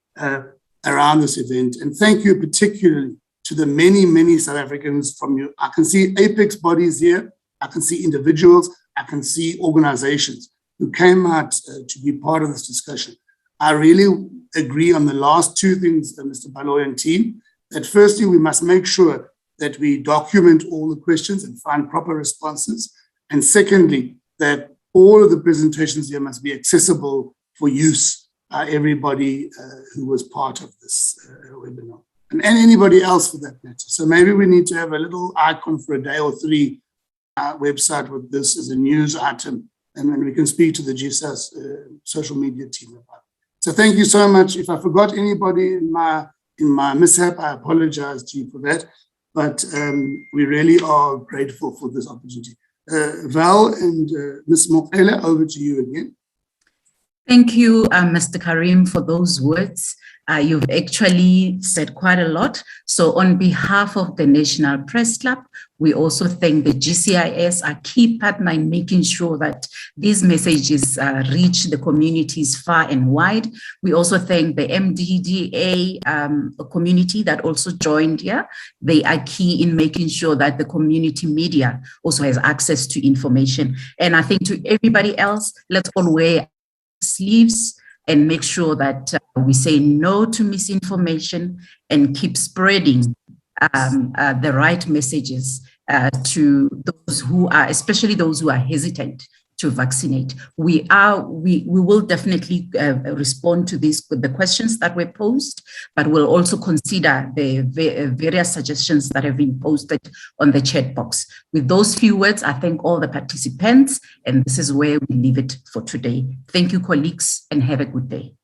Speaker 8: around this event. And thank you particularly to the many, many South Africans from you. I can see apex bodies here. I can see individuals. I can see organizations who came out to be part of this discussion. I really agree on the last two things, Mr. Baloy and team, that firstly, we must make sure that we document all the questions and find proper responses. And secondly, that all of the presentations here must be accessible for use by everybody who was part of this webinar, and anybody else for that matter. So maybe we need to have a little icon for a day or three website with this as a news item, and then we can speak to the GSAS social media team about it. So thank you so much. If I forgot anybody in my mishap, I apologize to you for that, but we really are grateful for this opportunity. Val and Ms. Mokele, over to you again.
Speaker 4: Thank you, Mr. Karim, for those words. You've actually said quite a lot. So on behalf of the National Press Club, we also thank the GCIS, our key partner in making sure that these messages reach the communities far and wide. We also thank the MDDA community that also joined here. They are key in making sure that the community media also has access to information. And I think to everybody else, let's all wear sleeves and make sure that we say no to misinformation and keep spreading the right messages to those who are, especially those who are hesitant to vaccinate. We will definitely respond to the questions that were posed, but we'll also consider the various suggestions that have been posted on the chat box. With those few words, I thank all the participants, and this is where we leave it for today. Thank you, colleagues, and have a good day.